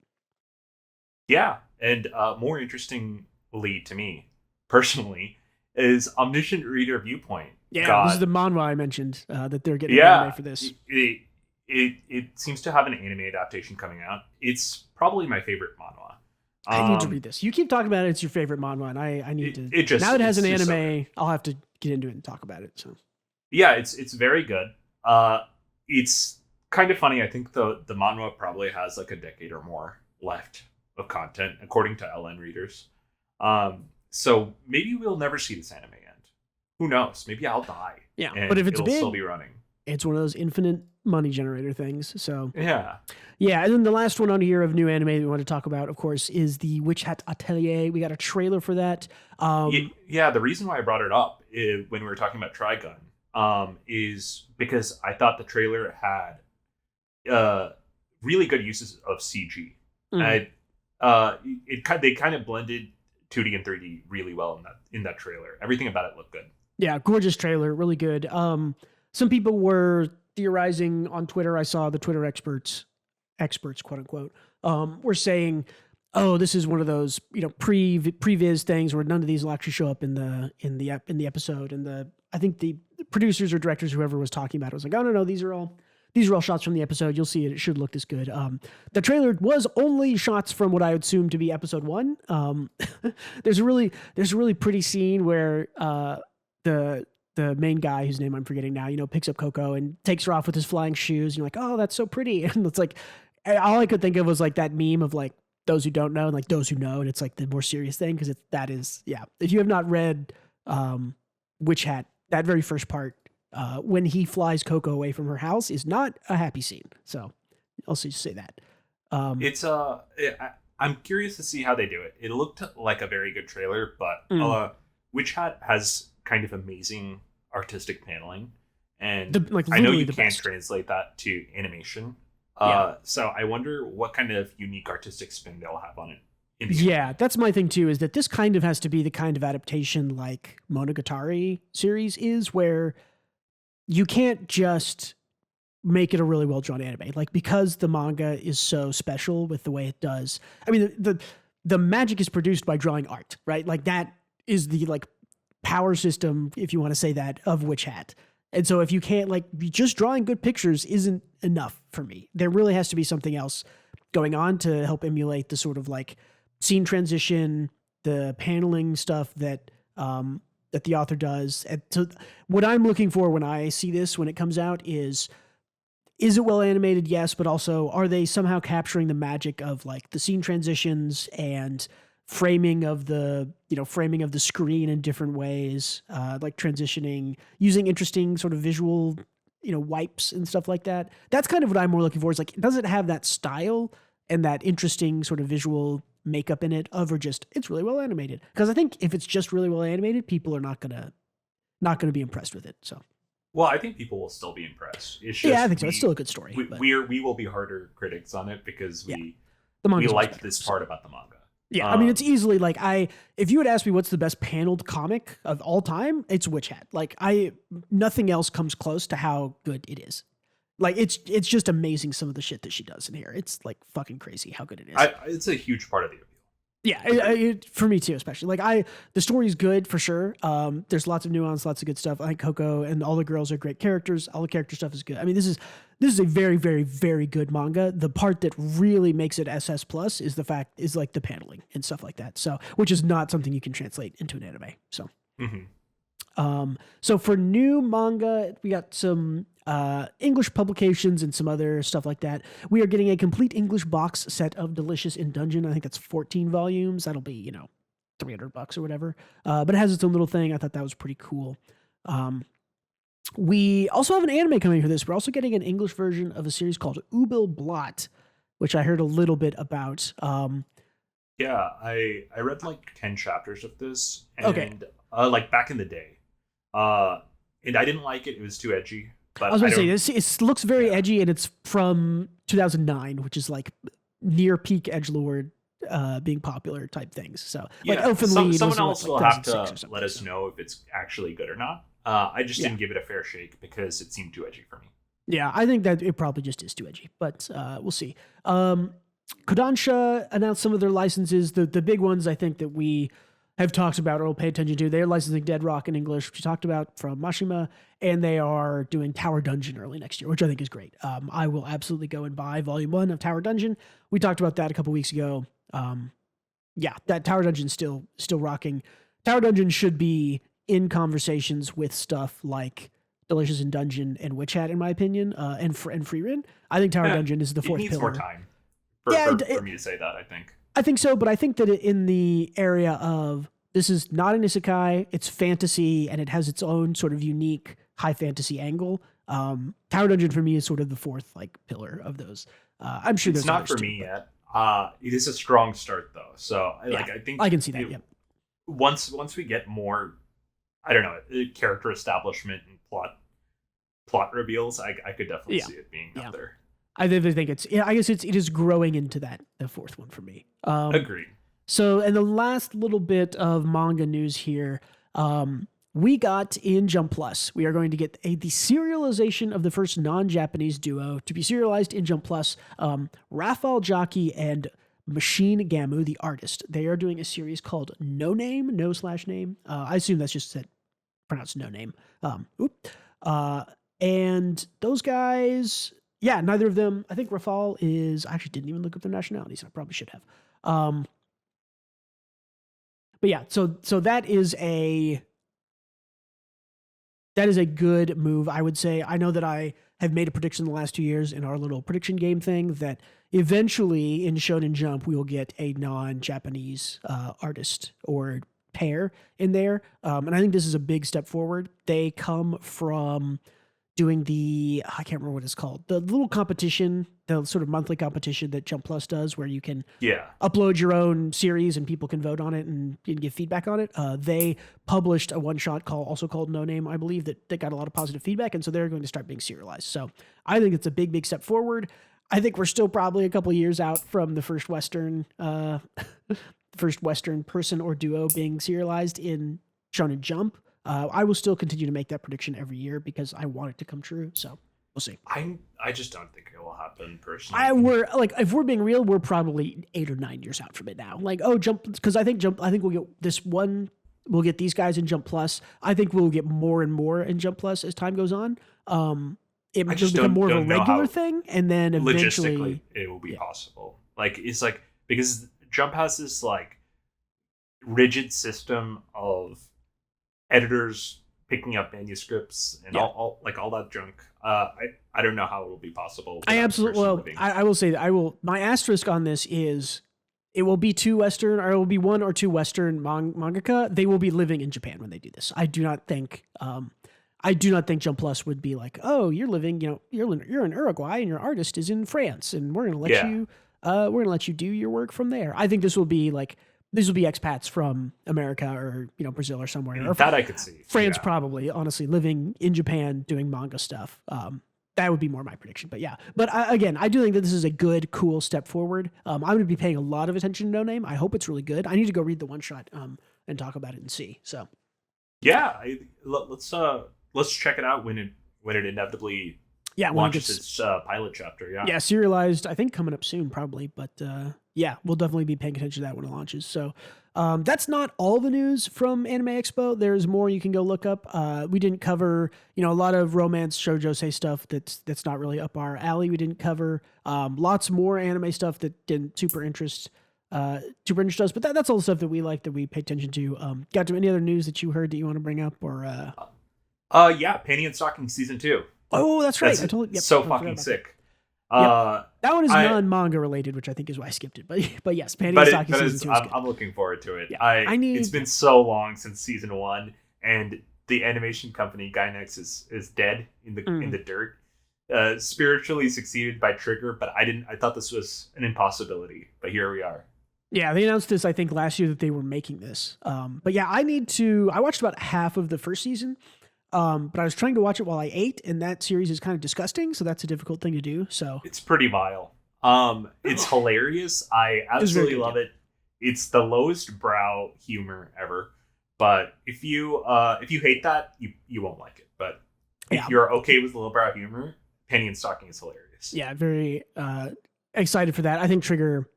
Yeah, and more interestingly to me, personally, is Omniscient Reader Viewpoint. Yeah, this is the manhwa I mentioned that they're getting anime for this. It seems to have an anime adaptation coming out. It's probably my favorite manhwa. I need to read this. You keep talking about it's your favorite manhwa, and I need to. Now it has an anime, so I'll have to get into it and talk about it. So yeah, it's very good. It's kind of funny. I think the manhwa probably has like a decade or more left of content, according to LN readers. So maybe we'll never see this anime end. Who knows? Maybe I'll die. Yeah, but if it's it'll big, still be running. It's one of those infinite money generator things. So yeah. And then the last one on here of new anime that we want to talk about, of course, is the Witch Hat Atelier. We got a trailer for that. Yeah, the reason why I brought it up when we were talking about Trigun is because I thought the trailer had really good uses of CG. They kind of blended 2D and 3D really well in that trailer. Everything about it looked good. Yeah, gorgeous trailer, really good. Some people were theorizing on Twitter. I saw the Twitter experts, quote unquote, were saying, "Oh, this is one of those previs things where none of these will actually show up in the episode." And I think the producers or directors, whoever was talking about it, was like, "Oh no, these are all shots from the episode. You'll see it. It should look this good." The trailer was only shots from what I would assume to be episode 1. There's a really pretty scene where the main guy, whose name I'm forgetting now, picks up Coco and takes her off with his flying shoes. And you're like, oh, that's so pretty. And it's like, all I could think of was like that meme of like those who don't know and like those who know. And it's like the more serious thing. Cause yeah. If you have not read Witch Hat, that very first part, when he flies Coco away from her house is not a happy scene. So I'll just say that. It's I'm curious to see how they do it. It looked like a very good trailer, but Witch Hat has kind of amazing artistic paneling, and I know you can't translate that to animation. So I wonder what kind of unique artistic spin they'll have on it. Yeah, that's my thing too, is that this kind of has to be the kind of adaptation like Monogatari series is, where you can't just make it a really well drawn anime. Like, because the manga is so special with the way it does. I mean, the magic is produced by drawing art, right? Like, that is the like power system, if you want to say that, of Witch Hat. And so if you can't, like, just drawing good pictures isn't enough for me. There really has to be something else going on to help emulate the sort of like scene transition, the paneling stuff that that the author does. And so what I'm looking for when I see this, when it comes out, is it well animated? Yes, but also, are they somehow capturing the magic of like the scene transitions and framing of the screen in different ways, like transitioning, using interesting sort of visual, wipes and stuff like that. That's kind of what I'm more looking for. Is like, does it have that style and that interesting sort of visual makeup in it, or just it's really well animated? Because I think if it's just really well animated, people are not gonna be impressed with it. So. Well, I think people will still be impressed. It's just, yeah, I think so. It's still a good story. We will be harder critics on it because we we liked this part about the manga. Yeah, I mean, it's easily like if you had asked me what's the best paneled comic of all time, it's Witch Hat. Like, nothing else comes close to how good it is. Like, it's just amazing, some of the shit that she does in here. It's like fucking crazy how good it is. It's a huge part of the appeal. Yeah, for me too, especially. Like, the story's good for sure. There's lots of nuance, lots of good stuff. I think Coco and all the girls are great characters. All the character stuff is good. I mean, this is a very, very, very good manga. The part that really makes it SS plus is like the paneling and stuff like that. So, which is not something you can translate into an anime. So, so for new manga, we got some English publications and some other stuff like that. We are getting a complete English box set of Delicious in Dungeon. I think that's 14 volumes. That'll be, $300 or whatever. But it has its own little thing. I thought that was pretty cool. We also have an anime coming for this. We're also getting an English version of a series called Ubil Blot, which I heard a little bit about. Yeah, I read like 10 chapters of this, and like back in the day. And I didn't like it. It was too edgy. But I was going to say, it looks very edgy, and it's from 2009, which is like near peak edgelord being popular type things. So, like, Elfen Lied, someone else will have to let us know if it's actually good or not. I just didn't give it a fair shake because it seemed too edgy for me. Yeah, I think that it probably just is too edgy, but we'll see. Kodansha announced some of their licenses. The big ones I think that we have talked about or will pay attention to. They're licensing Dead Rock in English, which we talked about from Mashima, and they are doing Tower Dungeon early next year, which I think is great. I will absolutely go and buy Volume 1 of Tower Dungeon. We talked about that a couple weeks ago. That Tower Dungeon's still rocking. Tower Dungeon should be in conversations with stuff like Delicious in Dungeon and Witch Hat, in my opinion, and Frieren. I think Tower Dungeon is the fourth pillar. It needs more time for me to say that, I think. I think so, but I think that in the area of, this is not an isekai, it's fantasy, and it has its own sort of unique high fantasy angle. Tower Dungeon for me is sort of the fourth like pillar of those. I'm sure it's not for me yet. It is a strong start though, so I think I can see that. Once we get more, I don't know, character establishment and plot reveals, I could definitely see it being up there. I think I guess it is growing into the fourth one for me. Agreed. So, and the last little bit of manga news here, we got in Jump Plus. We are going to get the serialization of the first non-Japanese duo to be serialized in Jump Plus. Raphael Jockey and Machine Gamu, the artist. They are doing a series called No Name, No/Name. I assume that's just pronounced No Name. And those guys, neither of them. I think Raphael I actually didn't even look up their nationalities. I probably should have. But yeah, so that is a good move, I would say. I know that I have made a prediction the last 2 years in our little prediction game thing that eventually in Shonen Jump we will get a non-Japanese artist or pair in there. And I think this is a big step forward. They come from doing I can't remember what it's called, the little competition, the sort of monthly competition that Jump Plus does, where you can upload your own series and people can vote on it and you can give feedback on it. They published a one-shot also called No Name, I believe, that got a lot of positive feedback, and so they're going to start being serialized. So I think it's a big, big step forward. I think we're still probably a couple years out from the first Western person or duo being serialized in Shonen Jump. I will still continue to make that prediction every year because I want it to come true. So we'll see. I just don't think it will happen personally. If we're being real, we're probably 8 or 9 years out from it now. Like, Jump, because I think we'll get this one. We'll get these guys in Jump Plus. I think we'll get more and more in Jump Plus as time goes on. It might just become more of a regular thing, and then eventually logistically it will be possible. Like, it's like, because Jump has this like rigid system of editors picking up manuscripts and all that junk. I don't know how it will be possible. I will say that my asterisk on this is it will be two Western, or it will be one or two Western mangaka. They will be living in Japan when they do this. I do not think Jump Plus would be like, oh, you're living, you're in Uruguay and your artist is in France, and we're gonna let you do your work from there. I think this will be expats from America or Brazil or somewhere. Or that I could see. France probably, honestly, living in Japan doing manga stuff. That would be more my prediction. But yeah, again, I do think that this is a good, cool step forward. I'm going to be paying a lot of attention to No Name. I hope it's really good. I need to go read the one shot and talk about it and see. So yeah, let's check it out when it inevitably launches its pilot chapter. Yeah, serialized. I think coming up soon, probably. But yeah, we'll definitely be paying attention to that when it launches. So that's not all the news from Anime Expo. There's more you can go look up. We didn't cover, a lot of romance shoujo stuff that's not really up our alley. We didn't cover lots more anime stuff that didn't super interest us. But that's all the stuff that we like, that we pay attention to. Got to any other news that you heard that you want to bring up, or? Yeah, Panty and Stocking season 2. Oh, that's right. I fucking sick. That one is non-manga related, which I think is why I skipped it. But yes, Panty and Stocking season 2 is good. I'm looking forward to it. Yeah. It's been so long since season 1, and the animation company Gainax is dead in the dirt. Spiritually succeeded by Trigger, but I thought this was an impossibility. But here we are. Yeah, they announced this, I think, last year that they were making this. But yeah, I watched about half of the first season. But I was trying to watch it while I ate, and that series is kind of disgusting, so that's a difficult thing to do. So it's pretty vile. It's hilarious. I absolutely love it. It's the lowest brow humor ever. But if you hate that, you won't like it. But if you're okay with low brow humor, Penny and Stocking is hilarious. Yeah, very excited for that. I think Trigger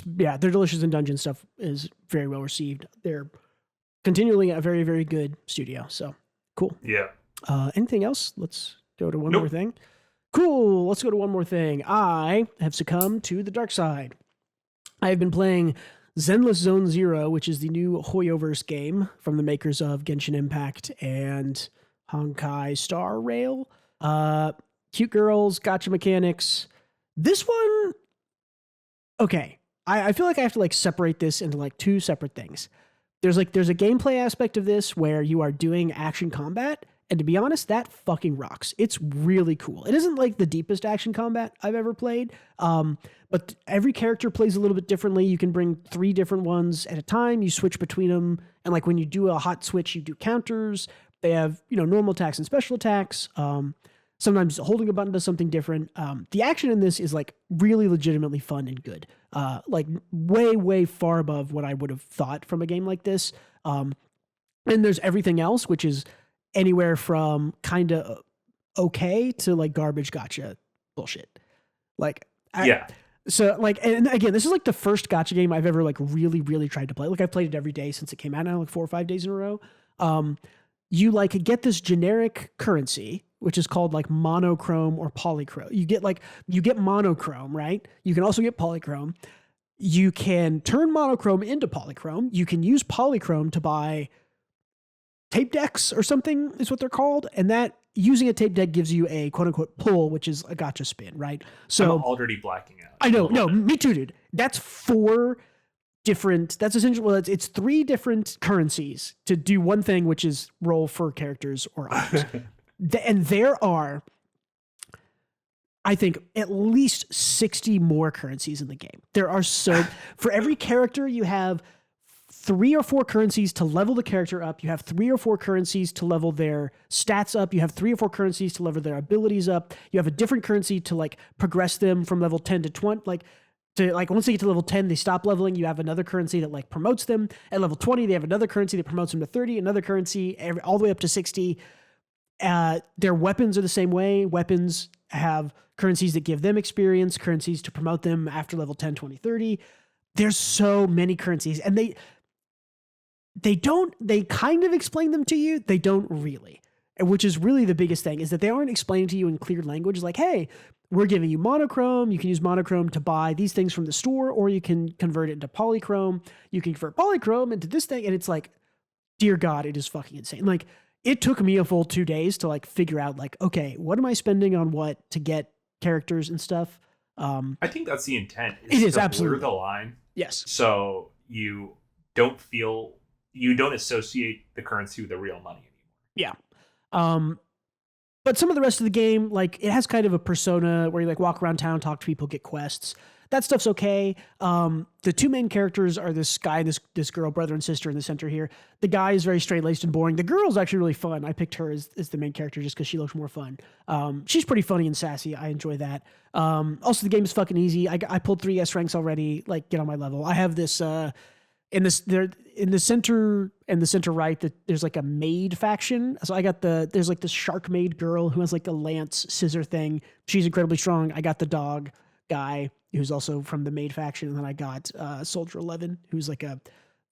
their Delicious in Dungeon stuff is very well received. They're continually a very, very good studio. So cool. Yeah. Anything else? Let's go to one more thing. Cool. Let's go to one more thing. I have succumbed to the dark side. I have been playing Zenless Zone Zero, which is the new Hoyoverse game from the makers of Genshin Impact and Honkai Star Rail. Cute girls, gotcha mechanics. This one, okay. I feel like I have to separate this into two separate things. There's a gameplay aspect of this where you are doing action combat, and to be honest, that fucking rocks. It's really cool. It isn't the deepest action combat I've ever played, but every character plays a little bit differently. You can bring 3 different ones at a time. You switch between them, and when you do a hot switch, you do counters. They have normal attacks and special attacks. Sometimes holding a button does something different. The action in this is really legitimately fun and good. Way, way far above what I would have thought from a game like this. And there's everything else, which is anywhere from kind of okay to garbage gotcha bullshit. So and again, this is the first gotcha game I've ever really, really tried to play. I've played it every day since it came out now, 4 or 5 days in a row. You get this generic currency, which is called monochrome or polychrome. You get monochrome, right? You can also get polychrome. You can turn monochrome into polychrome. You can use polychrome to buy tape decks or something is what they're called. And that using a tape deck gives you a quote unquote pull, which is a gotcha spin, right? So I'm already blacking out. I know. No, me too, dude. That's 4 different. That's essentially, well, it's 3 different currencies to do one thing, which is roll for characters or items. And there are, I think, at least 60 more currencies in the game. There are for every character, you have 3 or 4 currencies to level the character up. You have 3 or 4 currencies to level their stats up. You have 3 or 4 currencies to level their abilities up. You have a different currency to like progress them from level 10 to 20. Once they get to level 10, they stop leveling. You have another currency that like promotes them. At level 20, they have another currency that promotes them to 30, another currency all the way up to 60. Their weapons are the same way. Weapons have currencies that give them experience, currencies to promote them after level 10, 20, 30. There's so many currencies, and they kind of explain them to you. They don't really, which is really the biggest thing, is that they aren't explaining to you in clear language. Like, hey, we're giving you monochrome. You can use monochrome to buy these things from the store, or you can convert it into polychrome. You can convert polychrome into this thing. And it's like, dear God, it is fucking insane. Like, it took me a full 2 days to like figure out like, okay, what am I spending on what to get characters and stuff? I think that's the intent. It is to absolutely blur the line. Yes. So you don't associate the currency with the real money anymore. Yeah. But some of the rest of the game, like, it has kind of a persona where you like walk around town, talk to people, get quests. That stuff's okay. The 2 main characters are this guy and this girl, brother and sister in the center here. The guy is very straight-laced and boring. The girl's actually really fun. I picked her as the main character just because she looks more fun. She's pretty funny and sassy. I enjoy that. Also, the game is fucking easy. I pulled 3 S ranks already. Like, get on my level. I have this in the center and the center right, that there's like a maid faction. So I got there's like this shark maid girl who has like a lance scissor thing. She's incredibly strong. I got the dog guy who's also from the maid faction, and then I got Soldier 11, who's like a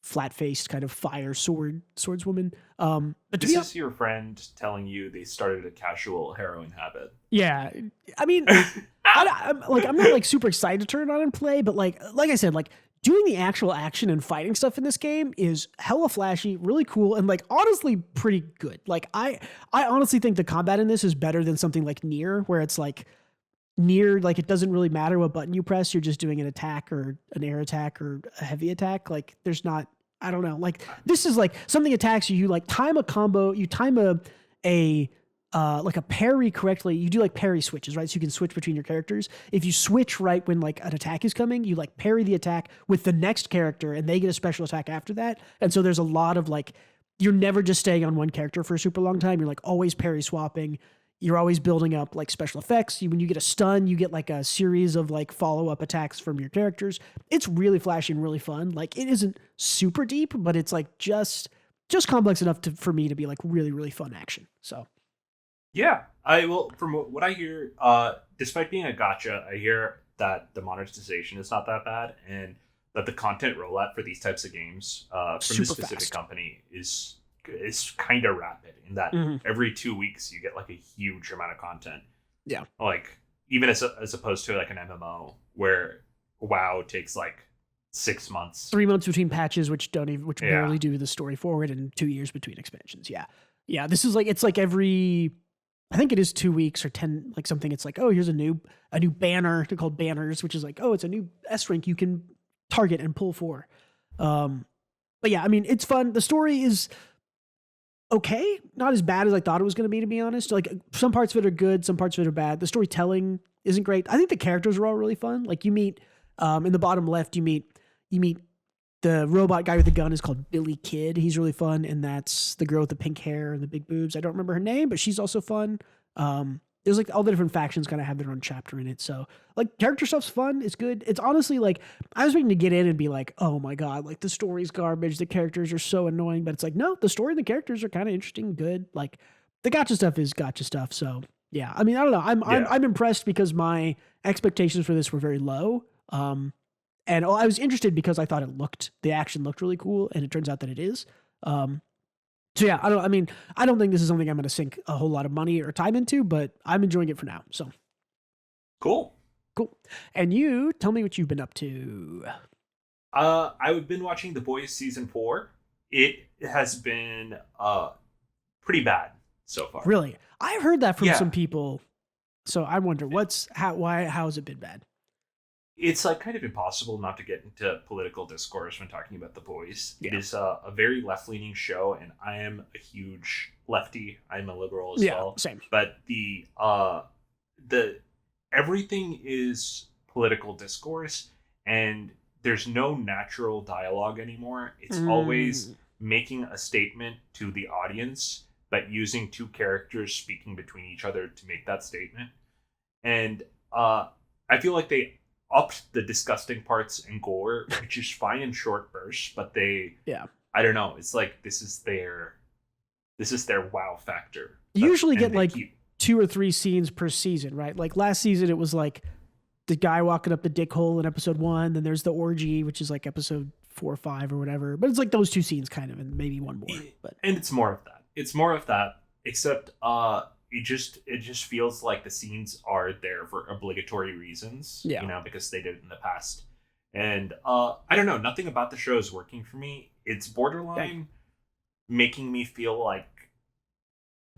flat-faced kind of fire swordswoman. But this is your friend telling you they started a casual heroin habit. Yeah, I mean, I'm not like super excited to turn it on and play, but like I said, like, doing the actual action and fighting stuff in this game is hella flashy, really cool, and like honestly pretty good. Like, I honestly think the combat in this is better than something like Nier, where it's like Nier, like, it doesn't really matter what button you press, you're just doing an attack or an air attack or a heavy attack. Like, there's not, I don't know, like, this is like something attacks you, like time a combo, you time like a parry correctly. You do like parry switches, right? So you can switch between your characters. If you switch right when like an attack is coming, you like parry the attack with the next character and they get a special attack after that. And so there's a lot of like, you're never just staying on one character for a super long time. You're like always parry swapping. You're always building up like special effects. When you get a stun, you get like a series of like follow-up attacks from your characters. It's really flashy and really fun. Like, it isn't super deep, but it's like just complex enough for me to be like really, really fun action. So yeah, from what I hear, despite being a gacha, I hear that the monetization is not that bad, and that the content rollout for these types of games from this specific fast. company is kind of rapid, in that every 2 weeks you get like a huge amount of content. Yeah, like, even as opposed to like an MMO where WoW takes like 6 months, 3 months between patches, which barely do the story forward, and 2 years between expansions. Yeah. This is like, it's like every, I think it is 2 weeks or 10, like something. It's like, oh, here's a new banner. They're called banners, which is like, oh, it's a new S rank you can target and pull for. But yeah, I mean, it's fun. The story is okay, not as bad as I thought it was going to be honest. Like, some parts of it are good, some parts of it are bad. The storytelling isn't great. I think the characters are all really fun. Like, you meet in the bottom left, you meet the robot guy with the gun is called Billy Kid. He's really fun, and that's the girl with the pink hair and the big boobs. I don't remember her name, but she's also fun. There's like all the different factions kind of have their own chapter in it. So like, character stuff's fun. It's good. It's honestly like, I was waiting to get in and be like, oh my God, like the story's garbage. The characters are so annoying, but it's like, no, the story and the characters are kind of interesting, good. Like, the gacha stuff is gacha stuff. So yeah, I mean, I don't know. I'm impressed because my expectations for this were very low. And I was interested because I thought the action looked really cool, and it turns out that it is. So yeah, I don't think this is something I'm going to sink a whole lot of money or time into, but I'm enjoying it for now. So cool. And you tell me what you've been up to. I've been watching The Boys season 4. It has been pretty bad so far. Really? I've heard that from some people. So I wonder how has it been bad? it's like kind of impossible not to get into political discourse when talking about The Boys. Yeah. It is a very left-leaning show, and I am a huge lefty. I'm a liberal as Yeah, well. same. But the everything is political discourse, and there's no natural dialogue anymore. It's always making a statement to the audience, but using two characters speaking between each other to make that statement. And I feel like they upped the disgusting parts and gore, which is fine in short bursts, but I don't know. It's like this is their wow factor. You usually get like keep 2 or 3 scenes per season, right? Like last season, it was like the guy walking up the dick hole in episode 1. Then there's the orgy, which is like episode 4 or 5 or whatever. But it's like those 2 scenes kind of, and maybe one more. But and it's more of that. It's more of that, except it just feels like the scenes are there for obligatory reasons. Yeah. You know, because they did it in the past. And I don't know. Nothing about the show is working for me. It's borderline making me feel like,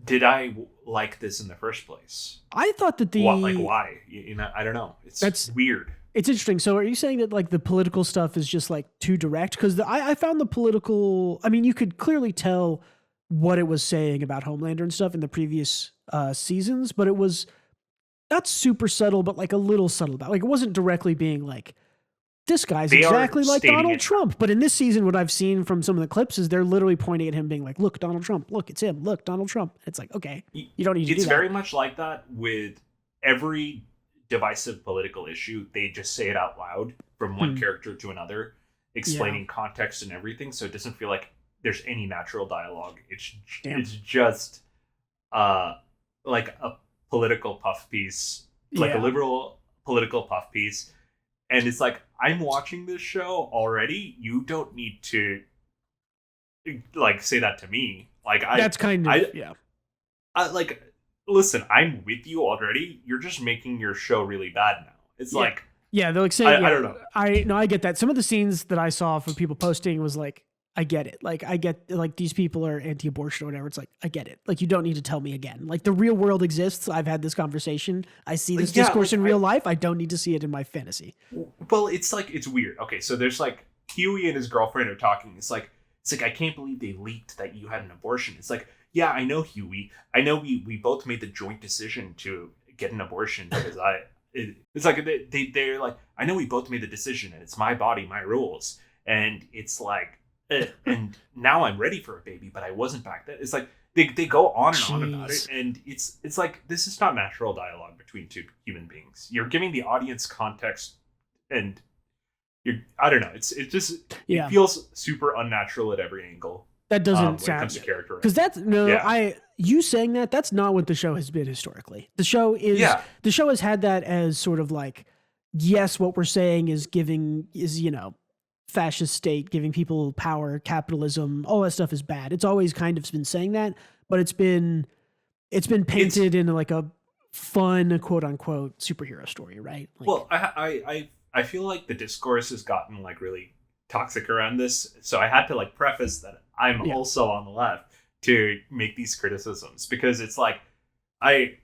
did I like this in the first place? I thought that why? You know, I don't know. That's weird. It's interesting. So are you saying that like the political stuff is just like too direct? Because I found the political, I mean, you could clearly tell what it was saying about Homelander and stuff in the previous seasons, but it was not super subtle, but like a little subtle about, like, it wasn't directly being like, this guy's exactly like Donald Trump. But in this season, what I've seen from some of the clips is they're literally pointing at him being like, look, Donald Trump, look, it's him. Look, Donald Trump. It's like, okay, you don't need to do that. It's very much like that with every divisive political issue. They just say it out loud from one character to another, explaining context and everything. So it doesn't feel like there's any natural dialogue. It's just like a political puff piece, like a liberal political puff piece. And it's like, I'm watching this show already. You don't need to like say that to me. Like that's kind of I like, listen, I'm with you already. You're just making your show really bad now. It's like they're like saying I don't know. I get that. Some of the scenes that I saw from people posting was like, I get it. Like, I get, like, these people are anti-abortion or whatever. It's like, I get it. Like, you don't need to tell me again. Like, the real world exists. I've had this conversation. I see this discourse in real life. I don't need to see it in my fantasy. Well, it's like, it's weird. Okay, so there's like, Huey and his girlfriend are talking. It's like, I can't believe they leaked that you had an abortion. It's like, yeah, I know, Huey. I know we both made the joint decision to get an abortion because it's like, they're like, I know we both made the decision and it's my body, my rules. And it's like, and now I'm ready for a baby, but I wasn't back then. It's like they go on and on about it, and it's like, this is not natural dialogue between two human beings. You're giving the audience context, and I don't know. It feels super unnatural at every angle. That doesn't when sound, it comes to character, because you saying that's not what the show has been historically. The show has had that as sort of like, yes, what we're saying is you know, fascist state, giving people power, capitalism, all that stuff is bad. It's always kind of been saying that, but it's been painted in like a fun, quote unquote, superhero story, right? Like, well, I feel like the discourse has gotten like really toxic around this, so I had to like preface that I'm also on the left to make these criticisms, because it's like I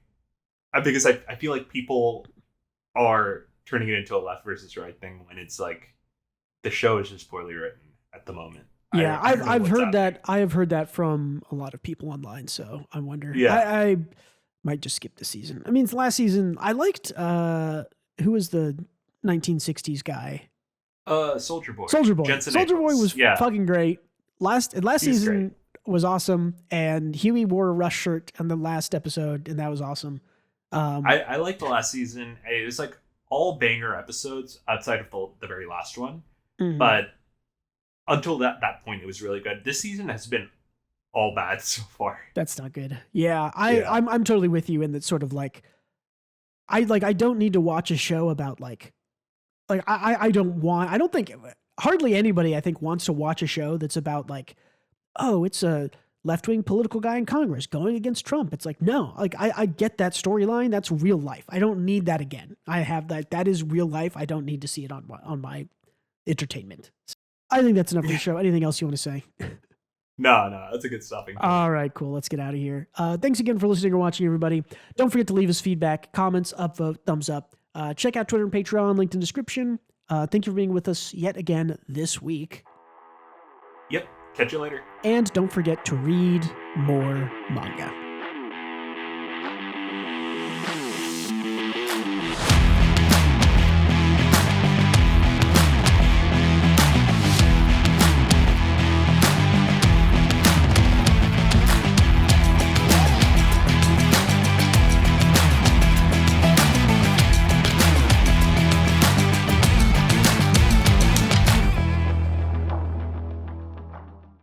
feel like people are turning it into a left versus right thing when it's like, the show is just poorly written at the moment. Yeah, I've heard that. I have heard that from a lot of people online. So I wonder. Yeah, I might just skip the season. I mean, last season I liked. Who was the 1960s guy? Soldier Boy. Soldier Boy. Jensen Soldier Ackles. Boy was fucking great. Last season was awesome, and Huey wore a Rush shirt on the last episode, and that was awesome. I liked the last season. It was like all banger episodes outside of the very last one. Mm-hmm. But until that point, it was really good. This season has been all bad so far. That's not good. Yeah, I'm totally with you in that sort of like, I don't need to watch a show about I don't think hardly anybody I think wants to watch a show that's about like, oh, it's a left-wing political guy in Congress going against Trump. It's like, no, like I get that storyline. That's real life. I don't need that again. I have that. That is real life. I don't need to see it on my entertainment. So I think that's enough for the show. Anything else you want to say? No, that's a good stopping point. All right, cool. Let's get out of here. Thanks again for listening or watching, everybody. Don't forget to leave us feedback, comments, upvote, thumbs up. Check out Twitter and Patreon, linked in description. Thank you for being with us yet again this week. Yep. Catch you later. And don't forget to read more manga.